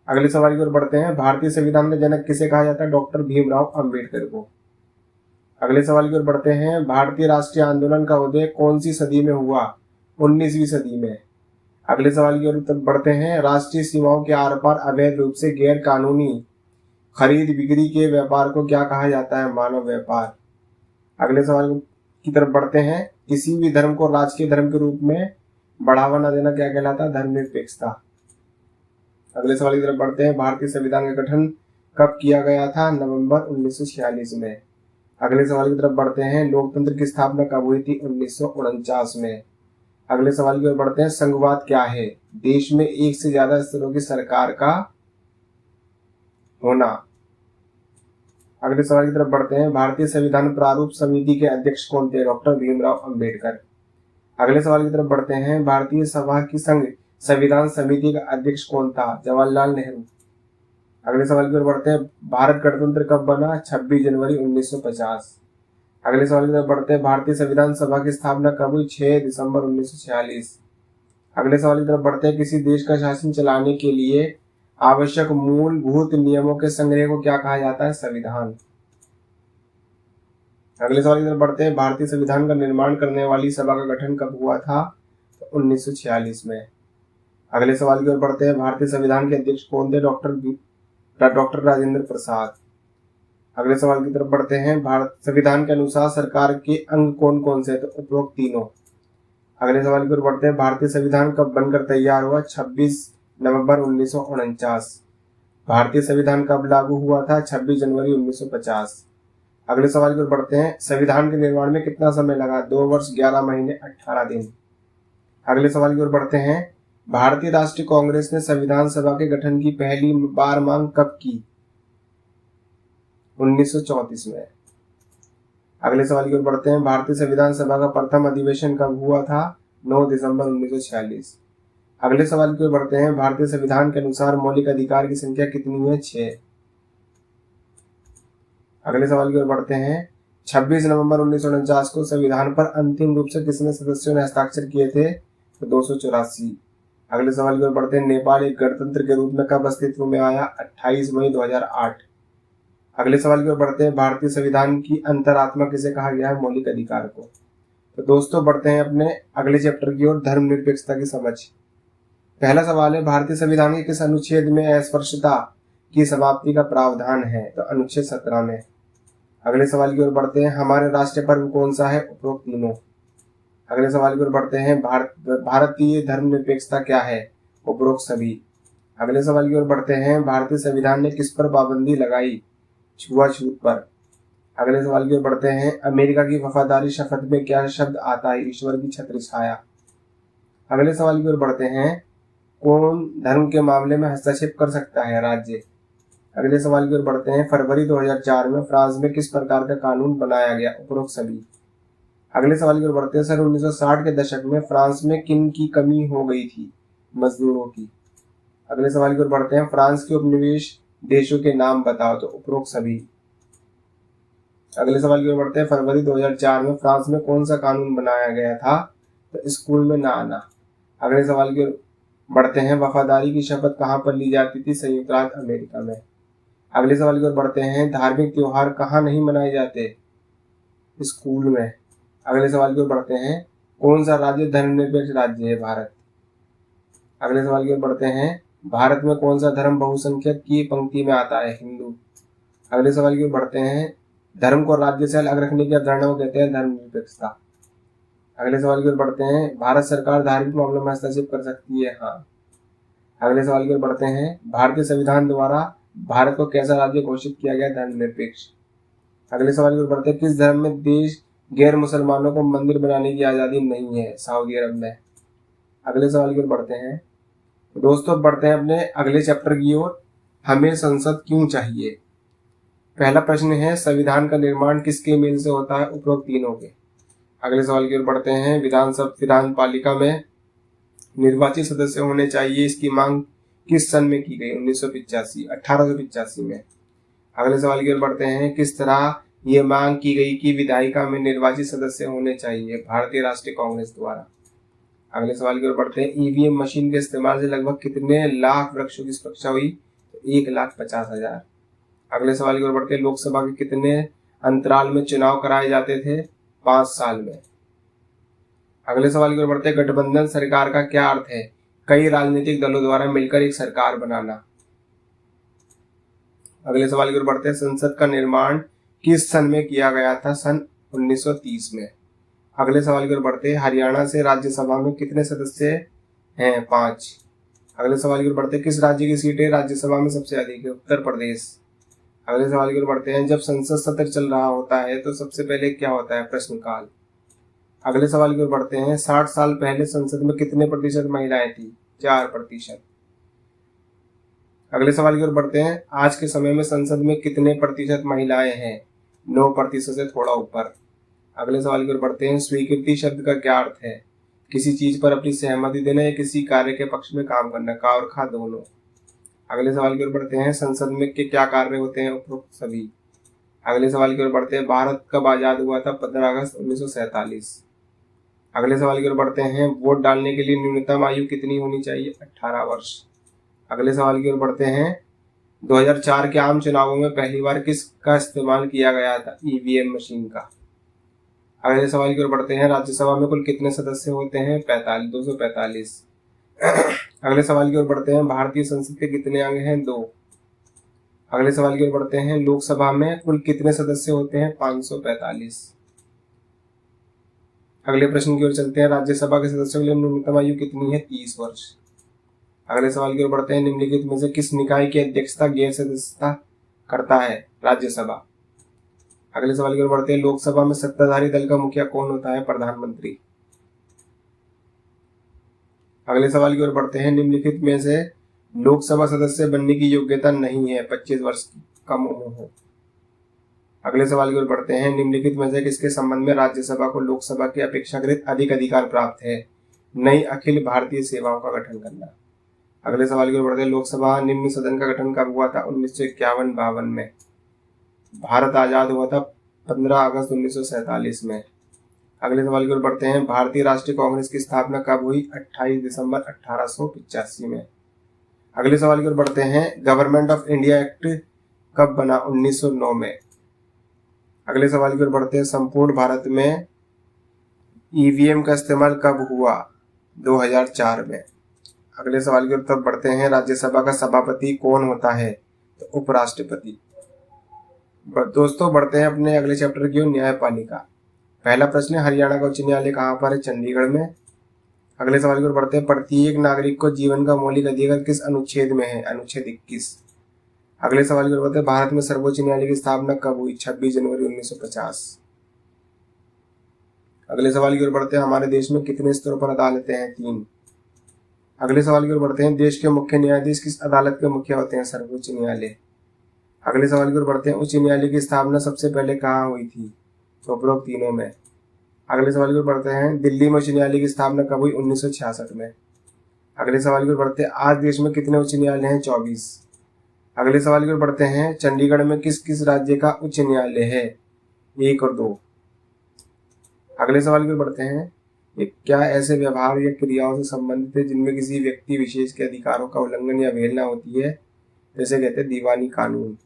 अगले सवाल की ओर बढ़ते हैं, भारतीय संविधान का जनक किसे कहा जाता है? डॉक्टर भीमराव अंबेडकर को। अगले सवाल की ओर बढ़ते हैं, भारतीय राष्ट्रीय आंदोलन का उदय कौन सी सदी में हुआ? 19वीं सदी में। अगले सवाल की ओर बढ़ते हैं, राष्ट्रीय सीमाओं के आर पार अवैध रूप से गैर कानूनी खरीद बिक्री के व्यापार को क्या कहा जाता है? मानव व्यापार। अगले सवाल की तरफ बढ़ते हैं, किसी भी धर्म को राजकीय धर्म के रूप में बढ़ावा न देना क्या कहलाता है? धर्मनिरपेक्षता। अगले सवाल की तरफ बढ़ते हैं, भारतीय संविधान का गठन कब किया गया था? नवंबर 1946 में। अगले सवाल की तरफ बढ़ते हैं, लोकतंत्र की स्थापना कब हुई थी? 1949 में। अगले सवाल की ओर बढ़ते हैं, संघवाद क्या है? देश में एक से ज्यादा स्तरों की सरकार का होना। अगले सवाल की तरफ बढ़ते हैं, भारतीय संविधान प्रारूप समिति के अध्यक्ष कौन थे? डॉक्टर भीमराव अंबेडकर। अगले सवाल की तरफ बढ़ते हैं, भारतीय सभा की संघ संविधान समिति का अध्यक्ष कौन था? जवाहरलाल नेहरू। अगले सवाल की ओर बढ़ते हैं, भारत गणतंत्र कब बना? 26 जनवरी 1950। अगले सवाल की तरफ बढ़ते हैं, भारतीय संविधान सभा की स्थापना कब हुई? 6 दिसंबर 1946। अगले सवाल की तरफ बढ़ते हैं, किसी देश का शासन चलाने के लिए आवश्यक मूलभूत नियमों के संग्रह को क्या कहा जाता है? संविधान। अगले सवाल की तरफ बढ़ते हैं, भारतीय संविधान का निर्माण करने वाली सभा का गठन कब हुआ था? तो 1946 में। अगले सवाल की ओर बढ़ते हैं, भारतीय संविधान के अध्यक्ष कौन थे? डॉक्टर राजेंद्र प्रसाद। अगले सवाल की तरफ बढ़ते हैं, भारत संविधान के अनुसार सरकार के अंग कौन कौन से? तो उपरोक्त तीनों। अगले सवाल की ओर बढ़ते हैं, भारतीय संविधान कब बनकर तैयार हुआ? 26 नवंबर 1949। भारतीय संविधान कब लागू हुआ था? 26 जनवरी 1950। अगले सवाल की ओर बढ़ते हैं। संविधान के निर्माण में कितना समय लगा? 2 वर्ष 11 महीने 18 दिन। अगले सवाल की ओर बढ़ते हैं। भारतीय राष्ट्रीय कांग्रेस ने संविधान सभा के गठन की पहली बार मांग कब की? 1934 में। अगले सवाल की ओर बढ़ते हैं। भारतीय संविधान सभा का प्रथम अधिवेशन कब हुआ था? 9 दिसंबर 1946। अगले सवाल की ओर बढ़ते हैं। भारतीय संविधान के अनुसार मौलिक अधिकार की संख्या कितनी है? 6। अगले सवाल की ओर बढ़ते हैं। 26 नवंबर 1949 को संविधान पर अंतिम रूप से कितने सदस्यों ने हस्ताक्षर किए थे? तो 284। अगले सवाल की ओर बढ़ते हैं। नेपाल एक गणतंत्र के रूप में कब अस्तित्व में आया? 28 मई 2008। अगले सवाल की ओर बढ़ते हैं। भारतीय संविधान की अंतरात्मा किसे कहा गया है? मौलिक अधिकार को। तो दोस्तों बढ़ते हैं अपने अगले चैप्टर की ओर, धर्मनिरपेक्षता की समझ। पहला सवाल है, भारतीय संविधान के किस अनुच्छेद में अस्पृश्यता की समाप्ति का प्रावधान है? तो अनुच्छेद 17 में। अगले सवाल की ओर बढ़ते हैं। हमारे राष्ट्रीय पर्व कौन सा है? उपरोक्त तीनों। अगले सवाल की ओर बढ़ते हैं। भारतीय धर्मनिरपेक्षता क्या है? उपरोक्त सभी। अगले सवाल की ओर बढ़ते हैं। भारतीय संविधान ने किस पर पाबंदी लगाई? छुआछूत पर। अगले सवाल की ओर बढ़ते हैं। अमेरिका की वफादारी शपथ में क्या शब्द आता है? ईश्वर की छत्र छाया। अगले सवाल की ओर बढ़ते हैं। कौन धर्म के मामले में हस्तक्षेप कर सकता है? राज्य। अगले सवाल की ओर बढ़ते हैं। फरवरी 2004 में फ्रांस में किस प्रकार का कानून बनाया गया? उपरोक्त सभी। अगले सवाल की ओर बढ़ते हैं। सन 1960 के दशक में फ्रांस में किन की कमी हो गई थी? मजदूरों की। अगले सवाल की ओर बढ़ते हैं। फ्रांस के उपनिवेश देशों के नाम बताओ। तो उपरोक्त सभी। अगले सवाल की ओर बढ़ते हैं। फरवरी 2004 में फ्रांस में कौन सा कानून बनाया गया था? तो स्कूल में ना आना। अगले सवाल की ओर बढ़ते हैं। वफादारी की शपथ कहाँ पर ली जाती थी? संयुक्त राज्य अमेरिका में। अगले सवाल की ओर बढ़ते हैं। धार्मिक त्योहार कहाँ नहीं मनाए जाते? स्कूल में। अगले सवाल की ओर बढ़ते हैं। कौन सा राज्य धर्मनिरपेक्ष राज्य है? भारत। अगले सवाल की ओर बढ़ते हैं। भारत में कौन सा धर्म बहुसंख्यक की पंक्ति में आता है? हिंदू। अगले सवाल की ओर बढ़ते हैं। धर्म को राज्य से अलग रखने की अवधारणा को कहते हैं धर्मनिरपेक्षता। अगले सवाल की ओर बढ़ते हैं। भारत सरकार धार्मिक मामलों में हस्तक्षेप कर सकती है? हाँ। अगले सवाल की ओर बढ़ते हैं। भारतीय संविधान द्वारा भारत को कैसा राज्य घोषित किया गया? धर्मनिरपेक्ष। अगले सवाल की ओर बढ़ते हैं। किस धर्म में देश गैर मुसलमानों को मंदिर बनाने की आजादी नहीं है? सऊदी अरब में। अगले सवाल की ओर बढ़ते हैं। दोस्तों बढ़ते हैं अपने अगले चैप्टर की ओर। हमें संसद क्यों चाहिए? पहला प्रश्न है, संविधान का निर्माण किसके मेल से होता है? उपरोक्त तीनों के। अगले सवाल की ओर बढ़ते हैं। विधान पालिका में निर्वाचित सदस्य होने चाहिए, इसकी मांग किस सन में की गई? 1885 में। अगले सवाल की ओर बढ़ते हैं। किस तरह ये मांग की गई कि विधायिका में निर्वाचित सदस्य होने चाहिए? भारतीय राष्ट्रीय कांग्रेस द्वारा। अगले सवाल की ओर बढ़ते हैं। ईवीएम मशीन के इस्तेमाल से लगभग कितने लाख वृक्षों की सुरक्षा हुई? 1,50,000। अगले सवाल की ओर बढ़ते हैं। लोकसभा के कितने अंतराल में चुनाव कराए जाते थे? 5 साल में। अगले सवाल की ओर बढ़ते हैं। गठबंधन सरकार का क्या अर्थ है? कई राजनीतिक दलों द्वारा मिलकर एक सरकार बनाना। अगले सवाल की ओर बढ़ते हैं। संसद का निर्माण किस सन में किया गया था? सन 1930 में। अगले सवाल की ओर बढ़ते हैं। हरियाणा से राज्यसभा में कितने सदस्य हैं? 5। अगले सवाल की ओर बढ़ते हैं। किस राज्य की सीटें राज्यसभा में सबसे अधिक है? उत्तर प्रदेश। अगले सवाल की ओर बढ़ते हैं। जब संसद सत्र चल रहा होता है तो सबसे पहले क्या होता है? प्रश्नकाल। अगले सवाल की ओर बढ़ते हैं। 60 साल पहले संसद में कितने प्रतिशत महिलाएं थी? 4%। अगले सवाल की ओर बढ़ते हैं। आज के समय में संसद में कितने प्रतिशत महिलाएं हैं? 9% से थोड़ा ऊपर। अगले सवाल की ओर बढ़ते हैं। स्वीकृति शब्द का क्या अर्थ है? किसी चीज पर अपनी सहमति देना या किसी कार्य के पक्ष में काम करना। का और खा दोनों। अगले सवाल की ओर बढ़ते हैं। संसद में के क्या कार्य होते हैं? उपरोक्त सभी। अगले सवाल की ओर बढ़ते हैं। भारत कब आजाद हुआ था? 15 अगस्त 1947। अगले सवाल की ओर बढ़ते हैं। वोट डालने के लिए न्यूनतम आयु कितनी होनी चाहिए? 18 वर्ष। अगले सवाल की ओर बढ़ते हैं। 2004 के आम चुनावों में पहली बार किसका इस्तेमाल किया गया था? ईवीएम मशीन का। अगले सवाल की ओर बढ़ते हैं। राज्यसभा में कुल कितने सदस्य होते हैं? 245। अगले सवाल की ओर बढ़ते हैं। भारतीय संसद के कितने अंग हैं? 2। अगले सवाल की ओर बढ़ते हैं। लोकसभा में कुल कितने सदस्य होते हैं? 545। अगले प्रश्न की ओर चलते हैं। राज्यसभा के सदस्यों के लिए न्यूनतम आयु कितनी है? 30 वर्ष। अगले सवाल की ओर बढ़ते हैं, निम्नलिखित में से किस निकाय की अध्यक्षता गैर सदस्यता करता है? राज्यसभा। अगले सवाल की ओर बढ़ते हैं, लोकसभा में सत्ताधारी दल का मुखिया कौन होता है? प्रधानमंत्री। अगले सवाल की ओर बढ़ते हैं, निम्नलिखित में से लोकसभा सदस्य बनने की योग्यता नहीं है 25 वर्ष की कम उम्र हो। अगले सवाल की ओर बढ़ते हैं, निम्नलिखित में से किसके संबंध में राज्यसभा को लोकसभा के अपेक्षाकृत अधिक अधिकार प्राप्त है? नई अखिल भारतीय सेवाओं का गठन करना। अगले सवाल की ओर बढ़ते हैं, लोकसभा निम्न सदन का गठन कब हुआ था? 1951-52 में। भारत आजाद हुआ था 15 अगस्त 1947 में। अगले सवाल की ओर बढ़ते हैं, भारतीय राष्ट्रीय कांग्रेस की स्थापना कब हुई? 28 दिसंबर 1885 में। अगले सवाल की ओर बढ़ते हैं, गवर्नमेंट ऑफ इंडिया एक्ट कब बना? 1909 में। अगले सवाल की ओर बढ़ते हैं, संपूर्ण भारत में ईवीएम का इस्तेमाल कब हुआ? 2004 में। अगले सवाल की ओर तरफ बढ़ते हैं, राज्यसभा का सभापति कौन होता है? तो उपराष्ट्रपति। दोस्तों बढ़ते हैं अपने अगले चैप्टर की ओर, न्यायपालिका। पहला प्रश्न है, हरियाणा का उच्च न्यायालय कहाँ पर है? चंडीगढ़ में। अगले सवाल की ओर बढ़ते हैं, प्रत्येक नागरिक को जीवन का मौलिक अधिकार किस अनुच्छेद में है? अनुच्छेद 21। अगले सवाल की ओर बढ़ते हैं, भारत में सर्वोच्च न्यायालय की स्थापना कब हुई? 26 जनवरी 1950। अगले सवाल की ओर बढ़ते हैं, हमारे देश में कितने स्तरों पर अदालतें हैं? 3। अगले सवाल की ओर बढ़ते हैं, देश के मुख्य न्यायाधीश किस अदालत के मुखिया होते हैं? सर्वोच्च न्यायालय। अगले सवाल की ओर बढ़ते हैं, उच्च न्यायालय की स्थापना सबसे पहले कहाँ हुई थी? तो उपरोक्त तीनों में। अगले सवाल की ओर बढ़ते हैं, दिल्ली में उच्च न्यायालय की स्थापना कब हुई? 1966 में। अगले सवाल की ओर बढ़ते हैं, आज देश में कितने उच्च न्यायालय हैं? 24। अगले सवाल की ओर बढ़ते हैं, चंडीगढ़ में किस किस राज्य का उच्च न्यायालय है? 1 और 2। अगले सवाल की ओर बढ़ते हैं, क्या ऐसे व्यवहार या क्रियाओं से संबंधित है जिनमें किसी व्यक्ति विशेष के अधिकारों का उल्लंघन या अवहेलना होती है? जैसे कहते हैं दीवानी कानून।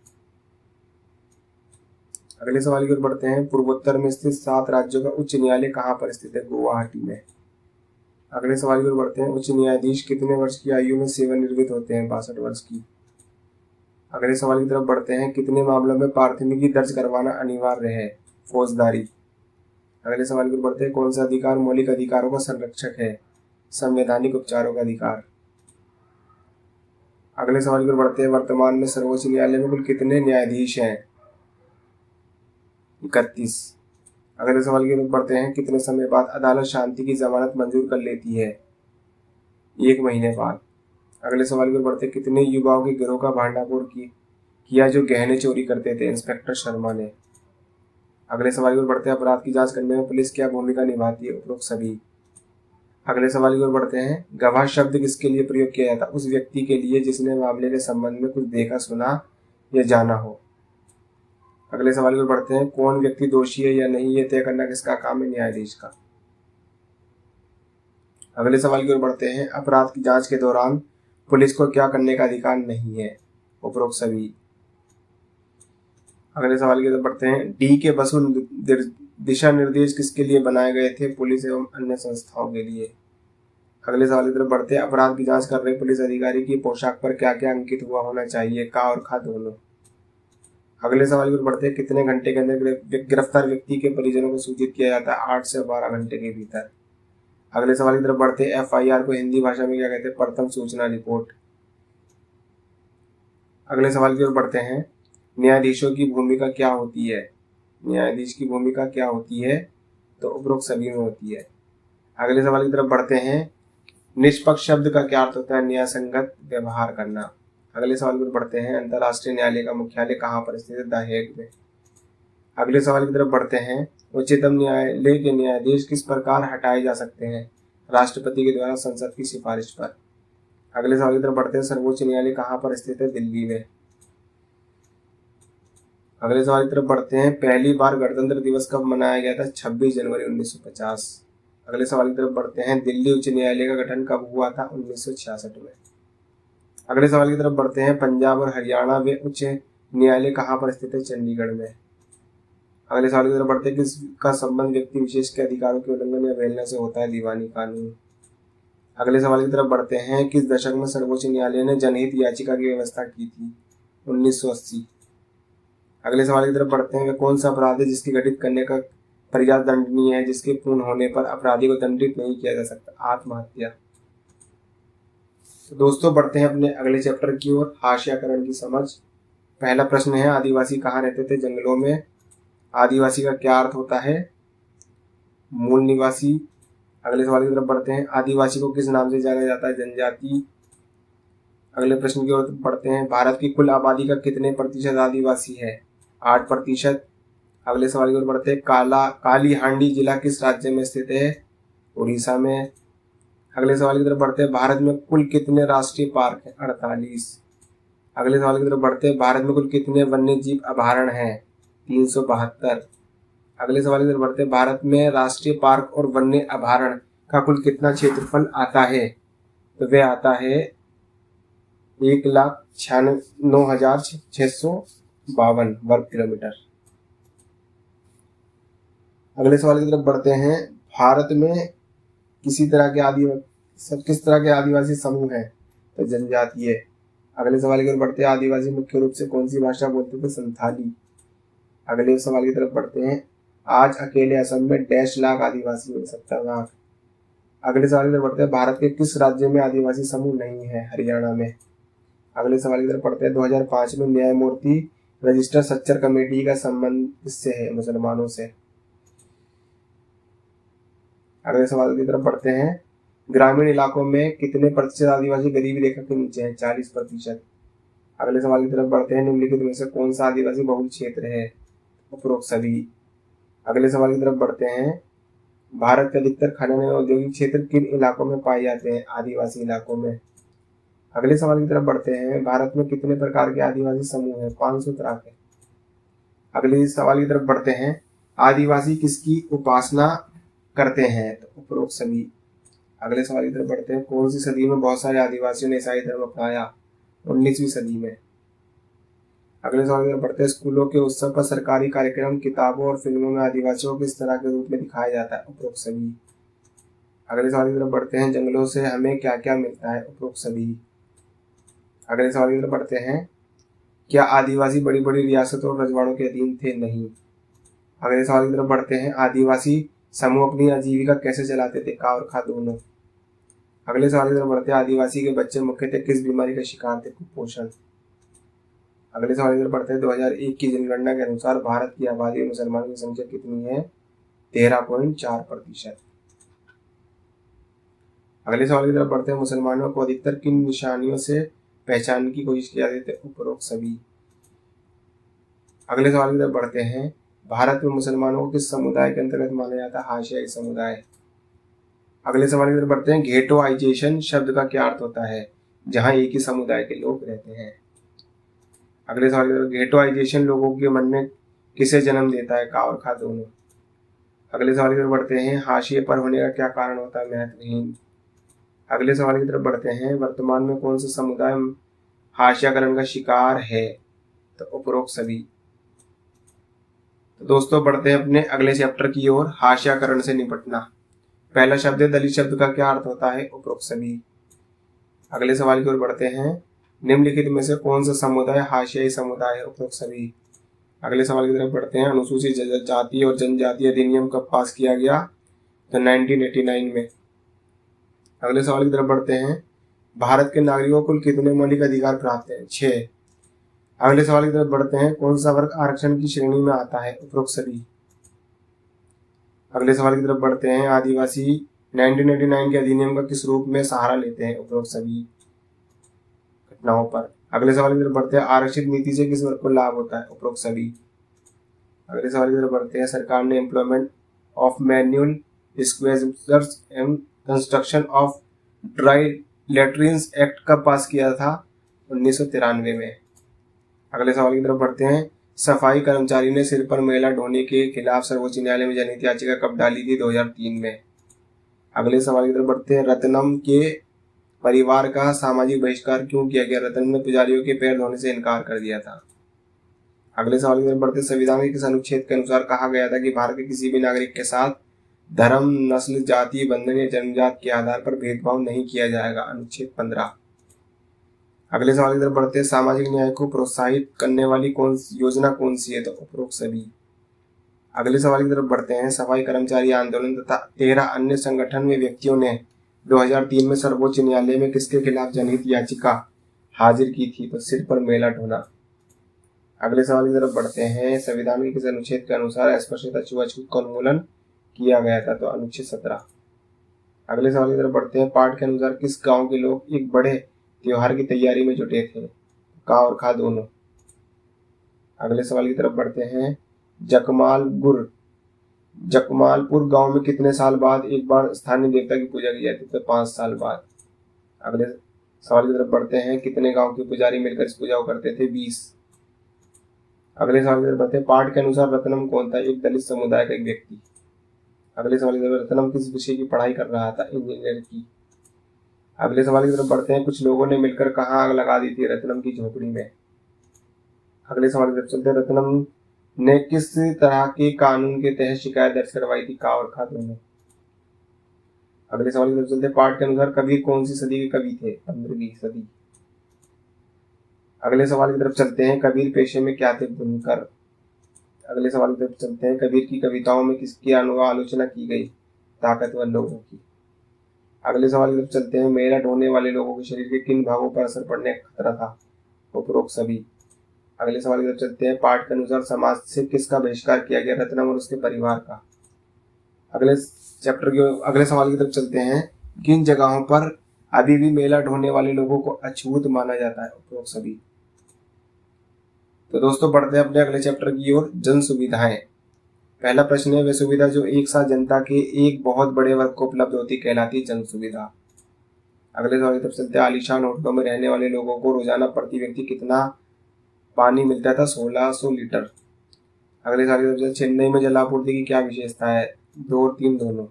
अगले सवाल की ओर बढ़ते हैं, पूर्वोत्तर में स्थित 7 राज्यों का उच्च न्यायालय कहाँ पर स्थित है? गुवाहाटी में। अगले सवाल की ओर बढ़ते हैं, उच्च न्यायाधीश कितने वर्ष की आयु में सेवानिवृत्त होते हैं? 62 वर्ष की। अगले सवाल की तरफ बढ़ते हैं, कितने मामलों में प्राथमिकी दर्ज करवाना अनिवार्य है? फौजदारी। अगले सवाल की ओर बढ़ते हैं, कौन सा अधिकार मौलिक अधिकारों का संरक्षक है? संवैधानिक उपचारों का अधिकार। अगले सवाल की ओर बढ़ते हैं, वर्तमान में सर्वोच्च न्यायालय में कुल कितने न्यायाधीश हैं? 31। अगले सवाल की ओर बढ़ते हैं, कितने समय बाद अदालत शांति की जमानत मंजूर कर लेती है? 1 महीने बाद। अगले सवाल की ओर बढ़ते हैं, कितने युवाओं के गिरोह का भांडाफोड़ किया जो गहने चोरी करते थे? इंस्पेक्टर शर्मा ने। अगले सवाल की ओर बढ़ते हैं, अपराध की जांच करने में पुलिस क्या भूमिका निभाती है? उपरोक्त सभी। अगले सवाल की ओर बढ़ते हैं, गवाह शब्द किसके लिए प्रयोग किया जाता? उस व्यक्ति के लिए जिसने मामले के संबंध में कुछ देखा, सुना या जाना हो। अगले सवाल की ओर बढ़ते हैं, कौन व्यक्ति दोषी है या नहीं ये तय करना किसका काम है? न्यायाधीश का। अगले सवाल की ओर बढ़ते हैं, अपराध की जांच के दौरान पुलिस को क्या करने का अधिकार नहीं है? उपरोक्त सभी। अगले सवाल की तरफ बढ़ते हैं, डी के बसु दिशा निर्देश किसके लिए बनाए गए थे? पुलिस एवं अन्य संस्थाओं के लिए। अगले सवाल की तरफ बढ़ते हैं, अपराध की जांच कर रहे पुलिस अधिकारी की पोशाक पर क्या क्या अंकित हुआ होना चाहिए? का और खा दोनों। अगले सवाल की ओर बढ़ते हैं, कितने घंटे के अंदर गिरफ्तार व्यक्ति के परिजनों को सूचित किया जाता है? 8 से 12 घंटे के भीतर। अगले सवाल की तरफ बढ़ते हैं, एफआईआर को हिंदी भाषा में क्या कहते हैं? प्रथम सूचना रिपोर्ट। अगले सवाल की ओर बढ़ते हैं, न्यायाधीशों की भूमिका क्या होती है? न्यायाधीश की भूमिका क्या होती है? तो उपरोक्त सभी में होती है। अगले सवाल की तरफ बढ़ते हैं, निष्पक्ष शब्द का क्या अर्थ होता है? न्यायसंगत व्यवहार करना। अगले सवाल की तरफ बढ़ते हैं, अंतर्राष्ट्रीय न्यायालय का मुख्यालय कहाँ पर स्थित है? द हेग में। अगले सवाल की तरफ बढ़ते हैं, उच्चतम न्यायालय के न्यायाधीश किस प्रकार हटाए जा सकते हैं? राष्ट्रपति के द्वारा संसद की सिफारिश पर। अगले सवाल की तरफ बढ़ते हैं, सर्वोच्च न्यायालय कहाँ पर स्थित है? दिल्ली में। अगले सवाल की तरफ बढ़ते हैं, पहली बार गणतंत्र दिवस कब मनाया गया था? 26 जनवरी 1950। अगले सवाल की तरफ बढ़ते हैं, दिल्ली उच्च न्यायालय का गठन कब हुआ था? 1966 में। अगले सवाल की तरफ बढ़ते हैं, पंजाब और हरियाणा में उच्च न्यायालय कहाँ पर स्थित है? चंडीगढ़ में। अगले सवाल की तरफ बढ़ते हैं, किसका संबंध व्यक्ति विशेष के अधिकारों के उल्लंघन या अवहेलना से होता है? दीवानी कानून। अगले सवाल की तरफ बढ़ते हैं, किस दशक में सर्वोच्च न्यायालय ने जनहित याचिका की व्यवस्था की थी? 1980। अगले सवाल की तरफ बढ़ते हैं, कौन सा अपराध है जिसके घटित करने का पर्याप्त दंडनीय है जिसके पूर्ण होने पर अपराधी को दंडित नहीं किया जा सकता? आत्महत्या। तो दोस्तों बढ़ते हैं अपने अगले चैप्टर की ओर, हाशियाकरण की समझ। पहला प्रश्न है, आदिवासी कहाँ रहते थे? जंगलों में। आदिवासी का क्या अर्थ होता है? मूल निवासी। अगले सवाल की तरफ बढ़ते हैं, आदिवासी को किस नाम से जाना जाता है? जनजाति। अगले प्रश्न की ओर बढ़ते हैं, भारत की कुल आबादी का कितने प्रतिशत आदिवासी है? 8%। अगले सवाल की ओर बढ़ते हैं, काली हांडी जिला किस राज्य में स्थित है? उड़ीसा में। अगले सवाल की तरफ बढ़ते हैं, भारत में कुल कितने राष्ट्रीय पार्क हैं? 48। अगले सवाल की तरफ बढ़ते हैं, भारत में कुल कितने वन्य जीव अभयारण्य हैं? 372। अगले सवाल की तरफ बढ़ते हैं, भारत में राष्ट्रीय पार्क और वन्य अभयारण्य का कुल कितना क्षेत्रफल आता है? तो वह आता है 1,96,652 वर्ग किलोमीटर। अगले सवाल की तरफ बढ़ते हैं, भारत में किस तरह के आदिवासी समूह हैं? तो जनजातीय। अगले सवाल की तरफ बढ़ते हैं, आदिवासी मुख्य रूप से कौन सी भाषा बोलते थे? संथाली। अगले सवाल की तरफ बढ़ते हैं, आज अकेले असम में डैश लाख आदिवासी हैं? 70 लाख। अगले सवाल की तरफ बढ़ते हैं, भारत के किस राज्य में आदिवासी समूह नहीं है? हरियाणा में। अगले सवाल की तरफ पढ़ते हैं, 2005 में न्यायमूर्ति रजिस्टर सच्चर कमेटी का संबंध किससे है? मुसलमानों से। अगले सवाल की तरफ बढ़ते हैं, ग्रामीण इलाकों में कितने प्रतिशत आदिवासी गरीबी रेखा के नीचे हैं? 40%। अगले सवाल की तरफ बढ़ते हैं, निम्नलिखित में से कौन सा आदिवासी बहुल क्षेत्र है? उपरोक्त सभी। अगले सवाल की तरफ बढ़ते हैं, भारत के अधिकतर खनन एवं औद्योगिक क्षेत्र किन इलाकों में पाए जाते हैं? आदिवासी इलाकों में। अगले सवाल की तरफ बढ़ते हैं, भारत में कितने प्रकार के आदिवासी समूह हैं? 500 तरह के। अगले सवाल की तरफ बढ़ते हैं, आदिवासी किसकी उपासना करते हैं? तो उपरोक्त सभी। अगले सवाल की तरफ बढ़ते हैं, कौन सी सदी में बहुत सारे आदिवासियों ने ईसाई धर्म अपनाया? 19वीं सदी में। अगले सवाल की तरफ बढ़ते हैं, स्कूलों के उत्सव पर सरकारी कार्यक्रम, किताबों और फिल्मों में आदिवासियों को किस तरह के रूप में दिखाया जाता है? उपरोक्त सभी। अगले सवाल की तरफ बढ़ते हैं, जंगलों से हमें क्या क्या मिलता है? उपरोक्त सभी। अगले सवाल की तरफ बढ़ते हैं, क्या आदिवासी बड़ी बड़ी रियासतों और रजवाड़ों के अधीन थे? नहीं। अगले सवाल की तरफ बढ़ते हैं, आदिवासी समूह अपनी आजीविका कैसे चलाते थे? का और खा दोनों। अगले सवाल की तरफ बढ़ते हैं, आदिवासी के बच्चे मुख्यतः किस बीमारी का शिकार थे? कुपोषण। अगले सवाल की तरफ बढ़ते हैं, 2001 की जनगणना के अनुसार भारत की आबादी और मुसलमानों की संख्या कितनी है? 13.4%। अगले सवाल की तरफ बढ़ते हैं, मुसलमानों को अधिकतर किन निशानियों से पहचानने की कोशिश की जाती है? उपरोक्त सभी। अगले सवाल की तरफ बढ़ते हैं, भारत में मुसलमानों को किस समुदाय के अंतर्गत माना जाता है? हाशियाई समुदाय। अगले सवाल की तरफ बढ़ते हैं, घेटोआइजेशन शब्द का क्या अर्थ होता है? जहां एक ही समुदाय के लोग रहते हैं। अगले सवाल की तरफ, घेटोआइजेशन लोगों के मन में किसे जन्म देता है? का और खा दोनों। अगले सवाल की तरफ बढ़ते हैं, हाशिए पर होने का क्या कारण होता है? महत्वहीन। अगले सवाल की तरफ बढ़ते हैं, वर्तमान में कौन सा समुदाय हाशियाकरण का शिकार है? तो उपरोक्त सभी। तो दोस्तों बढ़ते हैं अपने अगले चैप्टर की ओर, हाशियाकरण से निपटना। पहला शब्द है, दलित शब्द का क्या अर्थ होता है? उपरोक्त सभी। अगले सवाल की ओर बढ़ते हैं, निम्नलिखित में से कौन सा समुदाय हाशियाई समुदाय है? उपरोक्त सभी। अगले सवाल की तरफ बढ़ते हैं, अनुसूचित जाति और जनजाति अधिनियम कब पास किया गया? तो 1989 में। अगले सवाल की तरफ बढ़ते हैं, भारत के नागरिकों को कुल कितने मौलिक अधिकार प्राप्त हैं? 6। अगले सवाल की तरफ बढ़ते हैं, कौन सा वर्ग आरक्षण की श्रेणी में आता है? उपरोक्त सभी। अगले सवाल की तरफ बढ़ते हैं, आदिवासी 1989 के अधिनियम का किस रूप में सहारा लेते हैं? उपरोक्त सभी घटनाओं पर। अगले सवाल की तरफ बढ़ते हैं, आरक्षित नीति से किस वर्ग को लाभ होता है? उपरोक्त सभी। अगले सवाल की तरफ बढ़ते हैं, सरकार ने employment of manual scavengers and construction of dry latrines act कब पास किया था? 1993 में। अगले सवाल की तरफ बढ़ते हैं, सफाई कर्मचारी ने सिर पर मैला ढोने के खिलाफ सर्वोच्च न्यायालय में जनहित याचिका कब डाली थी? 2003 में। अगले सवाल की तरफ बढ़ते हैं, रत्नम के परिवार का सामाजिक बहिष्कार क्यों किया गया? रत्नम ने पुजारियों के पैर धोने से इनकार कर दिया था। अगले सवाल की तरफ बढ़ते हैं, संविधान के किस अनुच्छेद के अनुसार कहा गया था कि भारत के किसी भी नागरिक के साथ धर्म, नस्ल, जाति, बंधन या जन्मजात के आधार पर भेदभाव नहीं किया जाएगा? अनुच्छेद 15। अगले सवाल की तरफ बढ़ते हैं, सामाजिक न्याय को प्रोत्साहित करने वाली योजना कौन सी है? तो उपरोक्त सभी। अगले सवाल की तरफ बढ़ते हैं, सफाई कर्मचारी आंदोलन तथा 13 अन्य संगठन में व्यक्तियों ने 2003 में सर्वोच्च न्यायालय में किसके खिलाफ जनहित याचिका हाजिर की थी? तो सिर पर मेला ढोना। अगले सवाल की तरफ बढ़ते हैं। संविधान के किस अनुच्छेद के अनुसार अस्पृश्यता छुआछूत का उन्मूलन किया गया था? तो अनुच्छेद 17। अगले सवाल की तरफ बढ़ते हैं। पाठ के अनुसार किस गांव के लोग एक बड़े त्योहार की तैयारी में जुटे थे? का और खा दोनों। अगले सवाल की तरफ बढ़ते हैं। जकमालपुर गांव में कितने साल बाद एक बार स्थानीय देवता की पूजा की जाती है? तो 5 साल बाद। अगले सवाल की तरफ बढ़ते हैं। कितने गांव के पुजारी मिलकर इस पूजा को करते थे? 20। अगले सवाल की तरफ बढ़ते हैं। पाठ के अनुसार रत्नम कौन था? एक दलित समुदाय का एक व्यक्ति। अगले सवाल की तरफ, रत्नम किस विषय की पढ़ाई कर रहा था? इंजीनियर की। अगले सवाल की तरफ बढ़ते हैं। कुछ लोगों ने मिलकर कहाँ आग लगा दी थी? रत्नम की झोपड़ी में। अगले सवाल की तरफ चलते हैं। रत्नम ने किस तरह के कानून के तहत शिकायत दर्ज करवाई थी? का और खा दोनों। अगले सवाल की तरफ चलते हैं। पाठ के अनुसार कबीर कौन सी सदी के कवि थे? 15वीं सदी। अगले सवाल की तरफ चलते हैं। कबीर पेशे में क्या थे? बुनकर। अगले सवाल की तरफ चलते हैं। कबीर की कविताओं में किसकी आलोचना की गई? ताकतवर लोगों की। अगले सवाल की तरफ चलते हैं। मेला ढोने वाले लोगों के शरीर के किन भागों पर असर पड़ने का खतरा था? उपरोक्त सभी। अगले सवाल की तरफ चलते हैं। पाठ के अनुसार समाज से किसका बहिष्कार किया गया? रत्नम और उसके परिवार का। अगले सवाल की तरफ चलते हैं। किन जगहों पर अभी भी मेला ढोने वाले लोगों को अछूत माना जाता है? उपरोक्त सभी। तो दोस्तों बढ़ते हैं अपने अगले चैप्टर की ओर। जन सुविधाएं। पहला प्रश्न है, वे सुविधा जो एक साथ जनता के एक बहुत बड़े वर्ग को उपलब्ध होती कहलाती जन सुविधा। अगले सवाल की तरफ चलते हैं। आलीशान होटलों में रहने वाले लोगों को रोजाना प्रति व्यक्ति कितना पानी मिलता था? 1600 लीटर। अगले सवाल की तरफ चलते, चेन्नई में जलापूर्ति की क्या विशेषता है? 2 और 3 दोनों।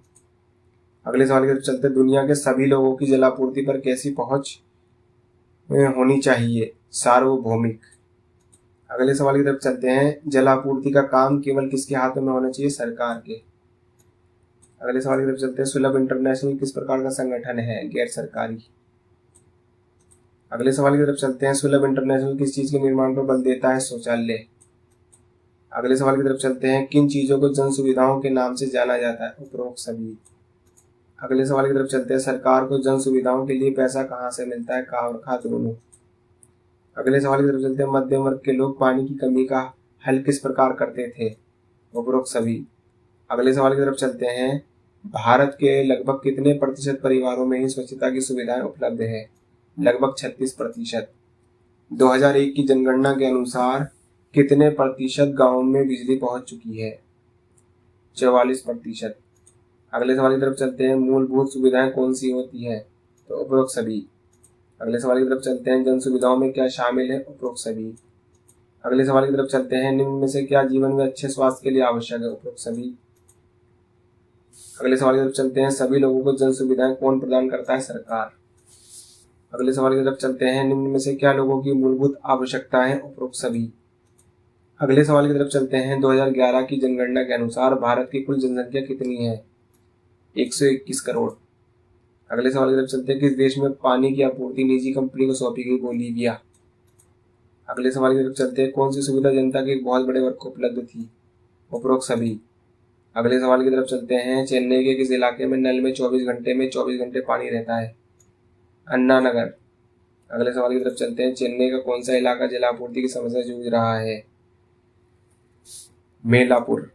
अगले सवाल की तरफ चलते, दुनिया के सभी लोगों की जलापूर्ति पर कैसी पहुंच होनी चाहिए? सार्वभौमिक। अगले सवाल की तरफ चलते हैं। जलापूर्ति का काम केवल किसके हाथों में होना चाहिए? सरकार के। अगले सवाल की तरफ चलते हैं। सुलभ इंटरनेशनल किस प्रकार का संगठन है? गैर सरकारी। अगले सवाल की तरफ चलते हैं। सुलभ इंटरनेशनल किस चीज के निर्माण पर बल देता है? शौचालय। अगले सवाल की तरफ चलते हैं। किन चीजों को जन सुविधाओं के नाम से जाना जाता है? उपरोक्त सभी। अगले सवाल की तरफ चलते हैं। सरकार को जन सुविधाओं के लिए पैसा कहाँ से मिलता है? का और खा दोनों। अगले सवाल की तरफ चलते हैं। मध्यम वर्ग के लोग पानी की कमी का हल किस प्रकार करते थे? उपरोक्त सभी। अगले सवाल की तरफ चलते हैं। भारत के लगभग कितने प्रतिशत परिवारों में ही स्वच्छता की सुविधाएं उपलब्ध है? लगभग 36%। 2001 की जनगणना के अनुसार कितने प्रतिशत गांवों में बिजली पहुंच चुकी है? 44%। अगले सवाल की तरफ चलते हैं। मूलभूत सुविधाएं कौन सी होती है? तो उपरोक्त सभी। अगले सवाल की तरफ चलते हैं। जन सुविधाओं में क्या शामिल है? उपरोक्त सभी। अगले सवाल की तरफ चलते हैं। निम्न में से क्या जीवन में अच्छे स्वास्थ्य के लिए आवश्यक है? उपरोक्त सभी। अगले सवाल की तरफ चलते हैं। सभी लोगों को जन सुविधाएं कौन प्रदान करता है? सरकार। अगले सवाल की तरफ चलते हैं। निम्न में से क्या लोगों की मूलभूत आवश्यकता है? उपरोक्त सभी। अगले सवाल की तरफ चलते हैं। 2011 की जनगणना के अनुसार भारत की कुल जनसंख्या कितनी है? 121 करोड़। अगले सवाल की तरफ चलते हैं। किस देश में पानी की आपूर्ति निजी कंपनी को सौंपी गई? बोलीविया। अगले सवाल की तरफ चलते हैं। कौन सी सुविधा जनता के एक बहुत बड़े वर्ग को उपलब्ध थी? उपरोक्त सभी। अगले सवाल की तरफ चलते हैं। चेन्नई के किस इलाके में नल में 24 घंटे पानी रहता है? अन्ना नगर। अगले सवाल की तरफ चलते हैं। चेन्नई का कौन सा इलाका जलापूर्ति की समस्या जूझ रहा है? मेलापुर।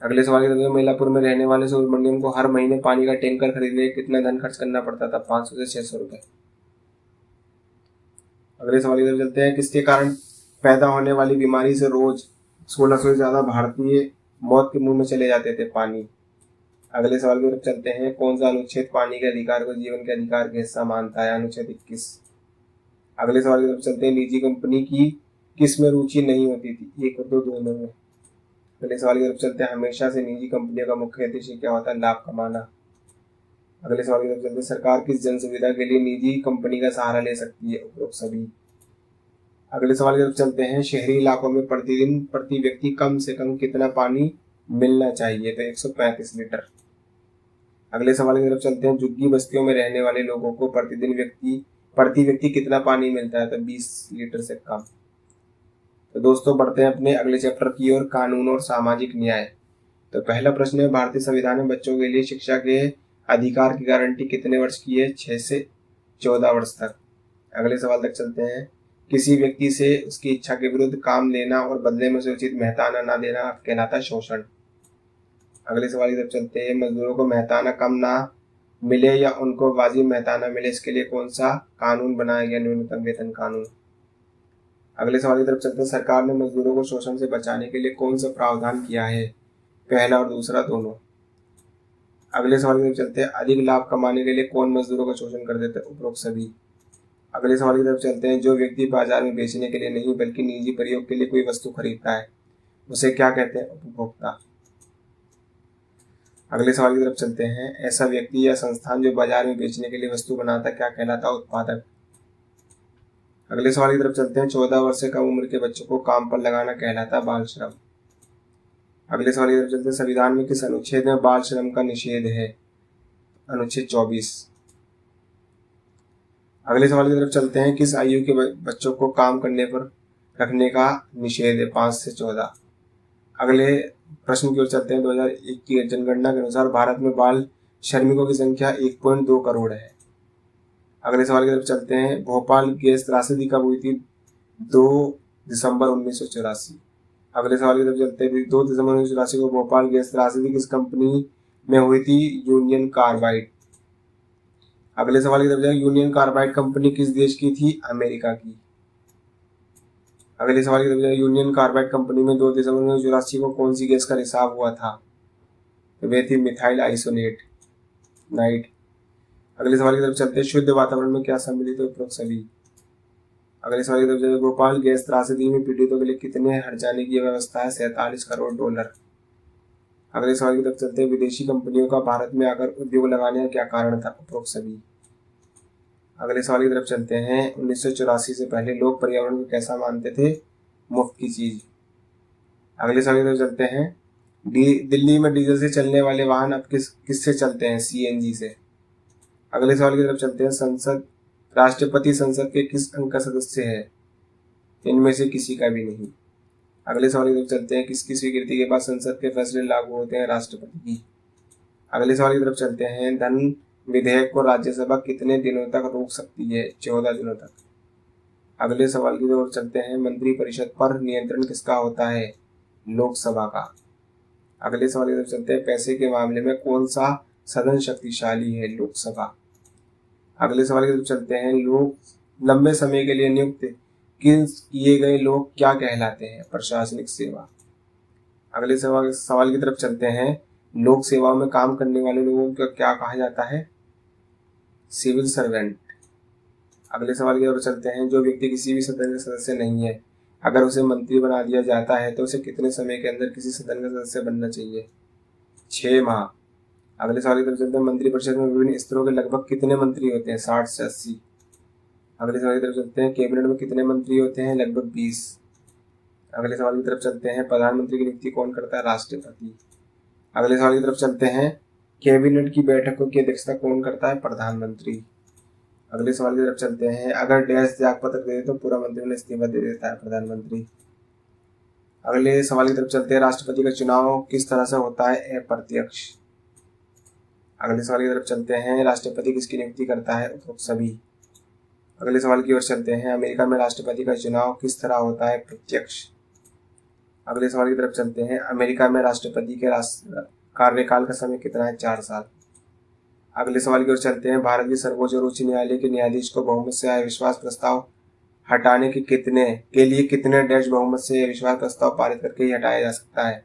अगले सवाल की तरफ, मेलापुर में रहने वाले सुब्रमण्यम को हर महीने पानी का टैंकर खरीदने कितना धन खर्च करना पड़ता था? 500 से 600 रुपए। अगले सवाल की तरफ चलते हैं। किसके कारण पैदा होने वाली बीमारी से रोज 1600 से ज्यादा भारतीय मौत के मुंह में चले जाते थे? पानी। अगले सवाल की तरफ चलते हैं। कौन सा अनुच्छेद पानी के अधिकार को जीवन के अधिकार का हिस्सा मानता है? अनुच्छेद 21। अगले सवाल की तरफ चलते हैं। निजी कंपनी की किस में रुचि नहीं होती थी? 1 और 2 दोनों में। अगले सवाल की तरफ चलते हैं। हमेशा से निजी कंपनियों का मुख्य उद्देश्य क्या होता है? लाभ कमाना। अगले सवाल की तरफ चलते हैं। सरकार किस जन सुविधा के लिए निजी कंपनी का सहारा ले सकती है? उपरोक्त सभी। अगले सवाल की तरफ चलते हैं। शहरी इलाकों में प्रतिदिन प्रति व्यक्ति कम से कम कितना पानी मिलना चाहिए? तो 135 लीटर। अगले सवाल की तरफ चलते हैं। झुग्गी बस्तियों में रहने वाले लोगों को प्रति व्यक्ति कितना पानी मिलता है? तो 20 लीटर से कम। तो दोस्तों बढ़ते हैं अपने अगले चैप्टर की ओर। कानून और सामाजिक न्याय। तो पहला प्रश्न है, भारतीय संविधान में बच्चों के लिए शिक्षा के अधिकार की गारंटी कितने वर्ष की है? 6 से 14 वर्ष तक। अगले सवाल तक चलते हैं। किसी व्यक्ति से उसकी इच्छा के विरुद्ध काम लेना और बदले में उसे उचित मेहताना न देना कहलाता है शोषण। अगले सवाल की तरफ चलते हैं। मजदूरों को मेहताना कम ना मिले या उनको वाजिब मेहताना मिले, इसके लिए कौन सा कानून बनाया गया? न्यूनतम वेतन कानून। अगले सवाल की तरफ चलते हैं। सरकार ने मजदूरों को शोषण से बचाने के लिए कौन सा प्रावधान किया है? पहला और दूसरा दोनों। अगले सवाल की तरफ चलते हैं। अधिक लाभ कमाने के लिए कौन मजदूरों का शोषण कर देते हैं? उपरोक्त सभी। अगले सवाल की तरफ चलते हैं। जो व्यक्ति बाजार में बेचने के लिए नहीं बल्कि निजी प्रयोग के लिए कोई वस्तु खरीदता है उसे क्या कहते हैं? उपभोक्ता। अगले सवाल की तरफ चलते हैं। ऐसा व्यक्ति या संस्थान जो बाजार में बेचने के लिए वस्तु बनाता क्या कहलाता? उत्पादक। अगले सवाल की तरफ चलते हैं। 14 वर्ष से कम उम्र के बच्चों को काम पर लगाना कहलाता बाल श्रम। अगले सवाल की तरफ चलते हैं। संविधान में किस अनुच्छेद में बाल श्रम का निषेध है? अनुच्छेद 24। अगले सवाल की तरफ चलते हैं। किस आयु के बच्चों को काम करने पर रखने का निषेध है? 5 से 14। अगले प्रश्न की ओर चलते हैं। 2001 की जनगणना के अनुसार भारत में बाल श्रमिकों की संख्या 1.2 करोड़ है। अगले सवाल की तरफ चलते हैं। भोपाल गैस त्रासदी कब हुई थी? 2 दिसंबर 1984। अगले सवाल की तरफ चलते हैं। 2 दिसंबर 1984 को भोपाल गैस त्रासदी किस कंपनी में हुई थी? Union carbide. अगले सवाल की तरफ जाए। यूनियन कार्बाइड कंपनी किस देश की थी? अमेरिका की। अगले सवाल की तरफ जाए। यूनियन कार्बाइड कंपनी में 2 दिसंबर 1984 को कौन सी गैस का रिसाव हुआ था? तो वे थी मिथाइल आइसोनेट नाइट। अगले सवाल की तरफ चलते हैं। शुद्ध वातावरण में क्या सम्मिलित है? उपरोक्त सभी। अगले सवाल की तरफ जाए। भोपाल गैस त्रासदी में पीड़ितों के लिए कितने हर्जाने की व्यवस्था है? 47 करोड़ डॉलर। अगले सवाल की तरफ चलते हैं। विदेशी कंपनियों का भारत में आकर उद्योग लगाने का क्या कारण था? उपरोक्त सभी। अगले सवाल की तरफ चलते हैं। 1984 से पहले लोग पर्यावरण को कैसा मानते थे? मुफ्त की चीज। अगले सवाल की तरफ चलते हैं। दिल्ली में डीजल से चलने वाले वाहन अब किससे चलते हैं? सीएनजी से। अगले सवाल की तरफ चलते हैं। राष्ट्रपति संसद के किस अंग का सदस्य है? इनमें से किसी का भी नहीं। अगले सवाल की तरफ चलते हैं। किसकी स्वीकृति के बाद संसद के फैसले लागू होते हैं? राष्ट्रपति की। अगले सवाल की तरफ चलते हैं। धन विधेयक को राज्यसभा कितने दिनों तक रोक सकती है? 14 दिनों तक। अगले सवाल की ओर चलते हैं। मंत्रिपरिषद पर नियंत्रण किसका होता है? लोकसभा का। अगले सवाल की तरफ चलते हैं। पैसे के मामले में कौन सा सदन शक्तिशाली है? लोकसभा। अगले सवाल की तरफ चलते हैं। लोग लंबे समय के लिए नियुक्त किए गए लोग क्या कहलाते हैं? प्रशासनिक सेवा। अगले सवाल की तरफ चलते हैं। लोक सेवाओं में काम करने वाले लोगों को क्या कहा जाता है? Civil servant. अगले सवाल की ओर चलते हैं। जो व्यक्ति किसी भी सदन का सदस्य नहीं है, अगर उसे मंत्री बना दिया जाता है तो उसे कितने समय के अंदर किसी सदन का सदस्य बनना चाहिए? 6 माह। अगले सवाल की तरफ चलते हैं। मंत्रिपरिषद में विभिन्न स्तरों के लगभग कितने मंत्री होते हैं? 60 से 80। अगले सवाल की तरफ चलते हैं। कैबिनेट में कितने मंत्री होते हैं? लगभग 20। अगले सवाल की तरफ चलते हैं। प्रधानमंत्री की नियुक्ति कौन करता है? राष्ट्रपति। अगले सवाल की तरफ चलते हैं। कैबिनेट की बैठकों की अध्यक्षता कौन करता है? प्रधानमंत्री। अगले सवाल की तरफ चलते हैं। अगर डैश त्याग पत्र दे तो पूरा मंत्री ने इस्तीफा दे देता है? प्रधानमंत्री। अगले सवाल की तरफ चलते हैं। राष्ट्रपति का चुनाव किस तरह से होता है? अप्रत्यक्ष। अगले सवाल की तरफ चलते हैं। राष्ट्रपति किसकी नियुक्ति करता है? उपरोक्त सभी। अगले सवाल की ओर चलते हैं। अमेरिका में राष्ट्रपति का चुनाव किस तरह होता है? प्रत्यक्ष। अगले सवाल की तरफ चलते हैं। अमेरिका में राष्ट्रपति के कार्यकाल का समय कितना है? 4 साल। अगले सवाल की ओर चलते हैं। भारत के सर्वोच्च और उच्च न्यायालय के न्यायाधीश को बहुमत से अविश्वास प्रस्ताव हटाने के लिए कितने डैश बहुमत से अविश्वास प्रस्ताव पारित करके ही हटाया जा सकता है?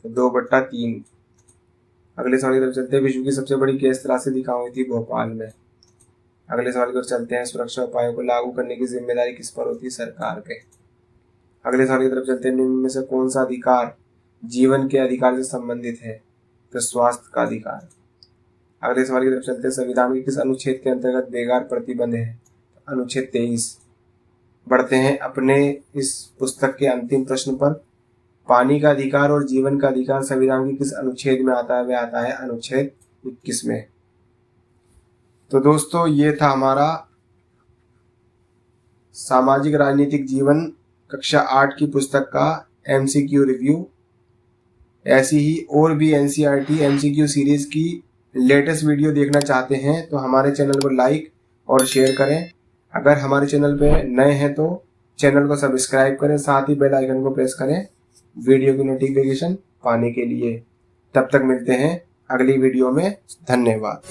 तो 2/3। अगले सवाल की तरफ चलते हैं। विश्व की सबसे बड़ी गैस त्रासदी कहाँ हुई थी? भोपाल में। अगले सवाल की ओर चलते हैं। सुरक्षा उपायों को लागू करने की जिम्मेदारी किस पर होती है? सरकार के। अगले सवाल की तरफ चलते हैं। निम्न में से कौन सा अधिकार जीवन के अधिकार से संबंधित है? तो स्वास्थ्य का अधिकार। अगले सवाल की तरफ चलते हैं। संविधान के किस अनुच्छेद के अंतर्गत बेकार प्रतिबंध है? तो अनुच्छेद 23। बढ़ते हैं अपने इस पुस्तक के अंतिम प्रश्न पर। पानी का अधिकार और जीवन का अधिकार संविधान के किस अनुच्छेद में आता है? वह आता है अनुच्छेद 21 में। तो दोस्तों, ये था हमारा सामाजिक राजनीतिक जीवन कक्षा 8 की पुस्तक का MCQ रिव्यू। ऐसी ही और भी NCERT MCQ सीरीज की लेटेस्ट वीडियो देखना चाहते हैं तो हमारे चैनल को लाइक और शेयर करें। अगर हमारे चैनल पे नए हैं तो चैनल को सब्सक्राइब करें, साथ ही बेल आइकन को प्रेस करें वीडियो की नोटिफिकेशन पाने के लिए। तब तक मिलते हैं अगली वीडियो में। धन्यवाद।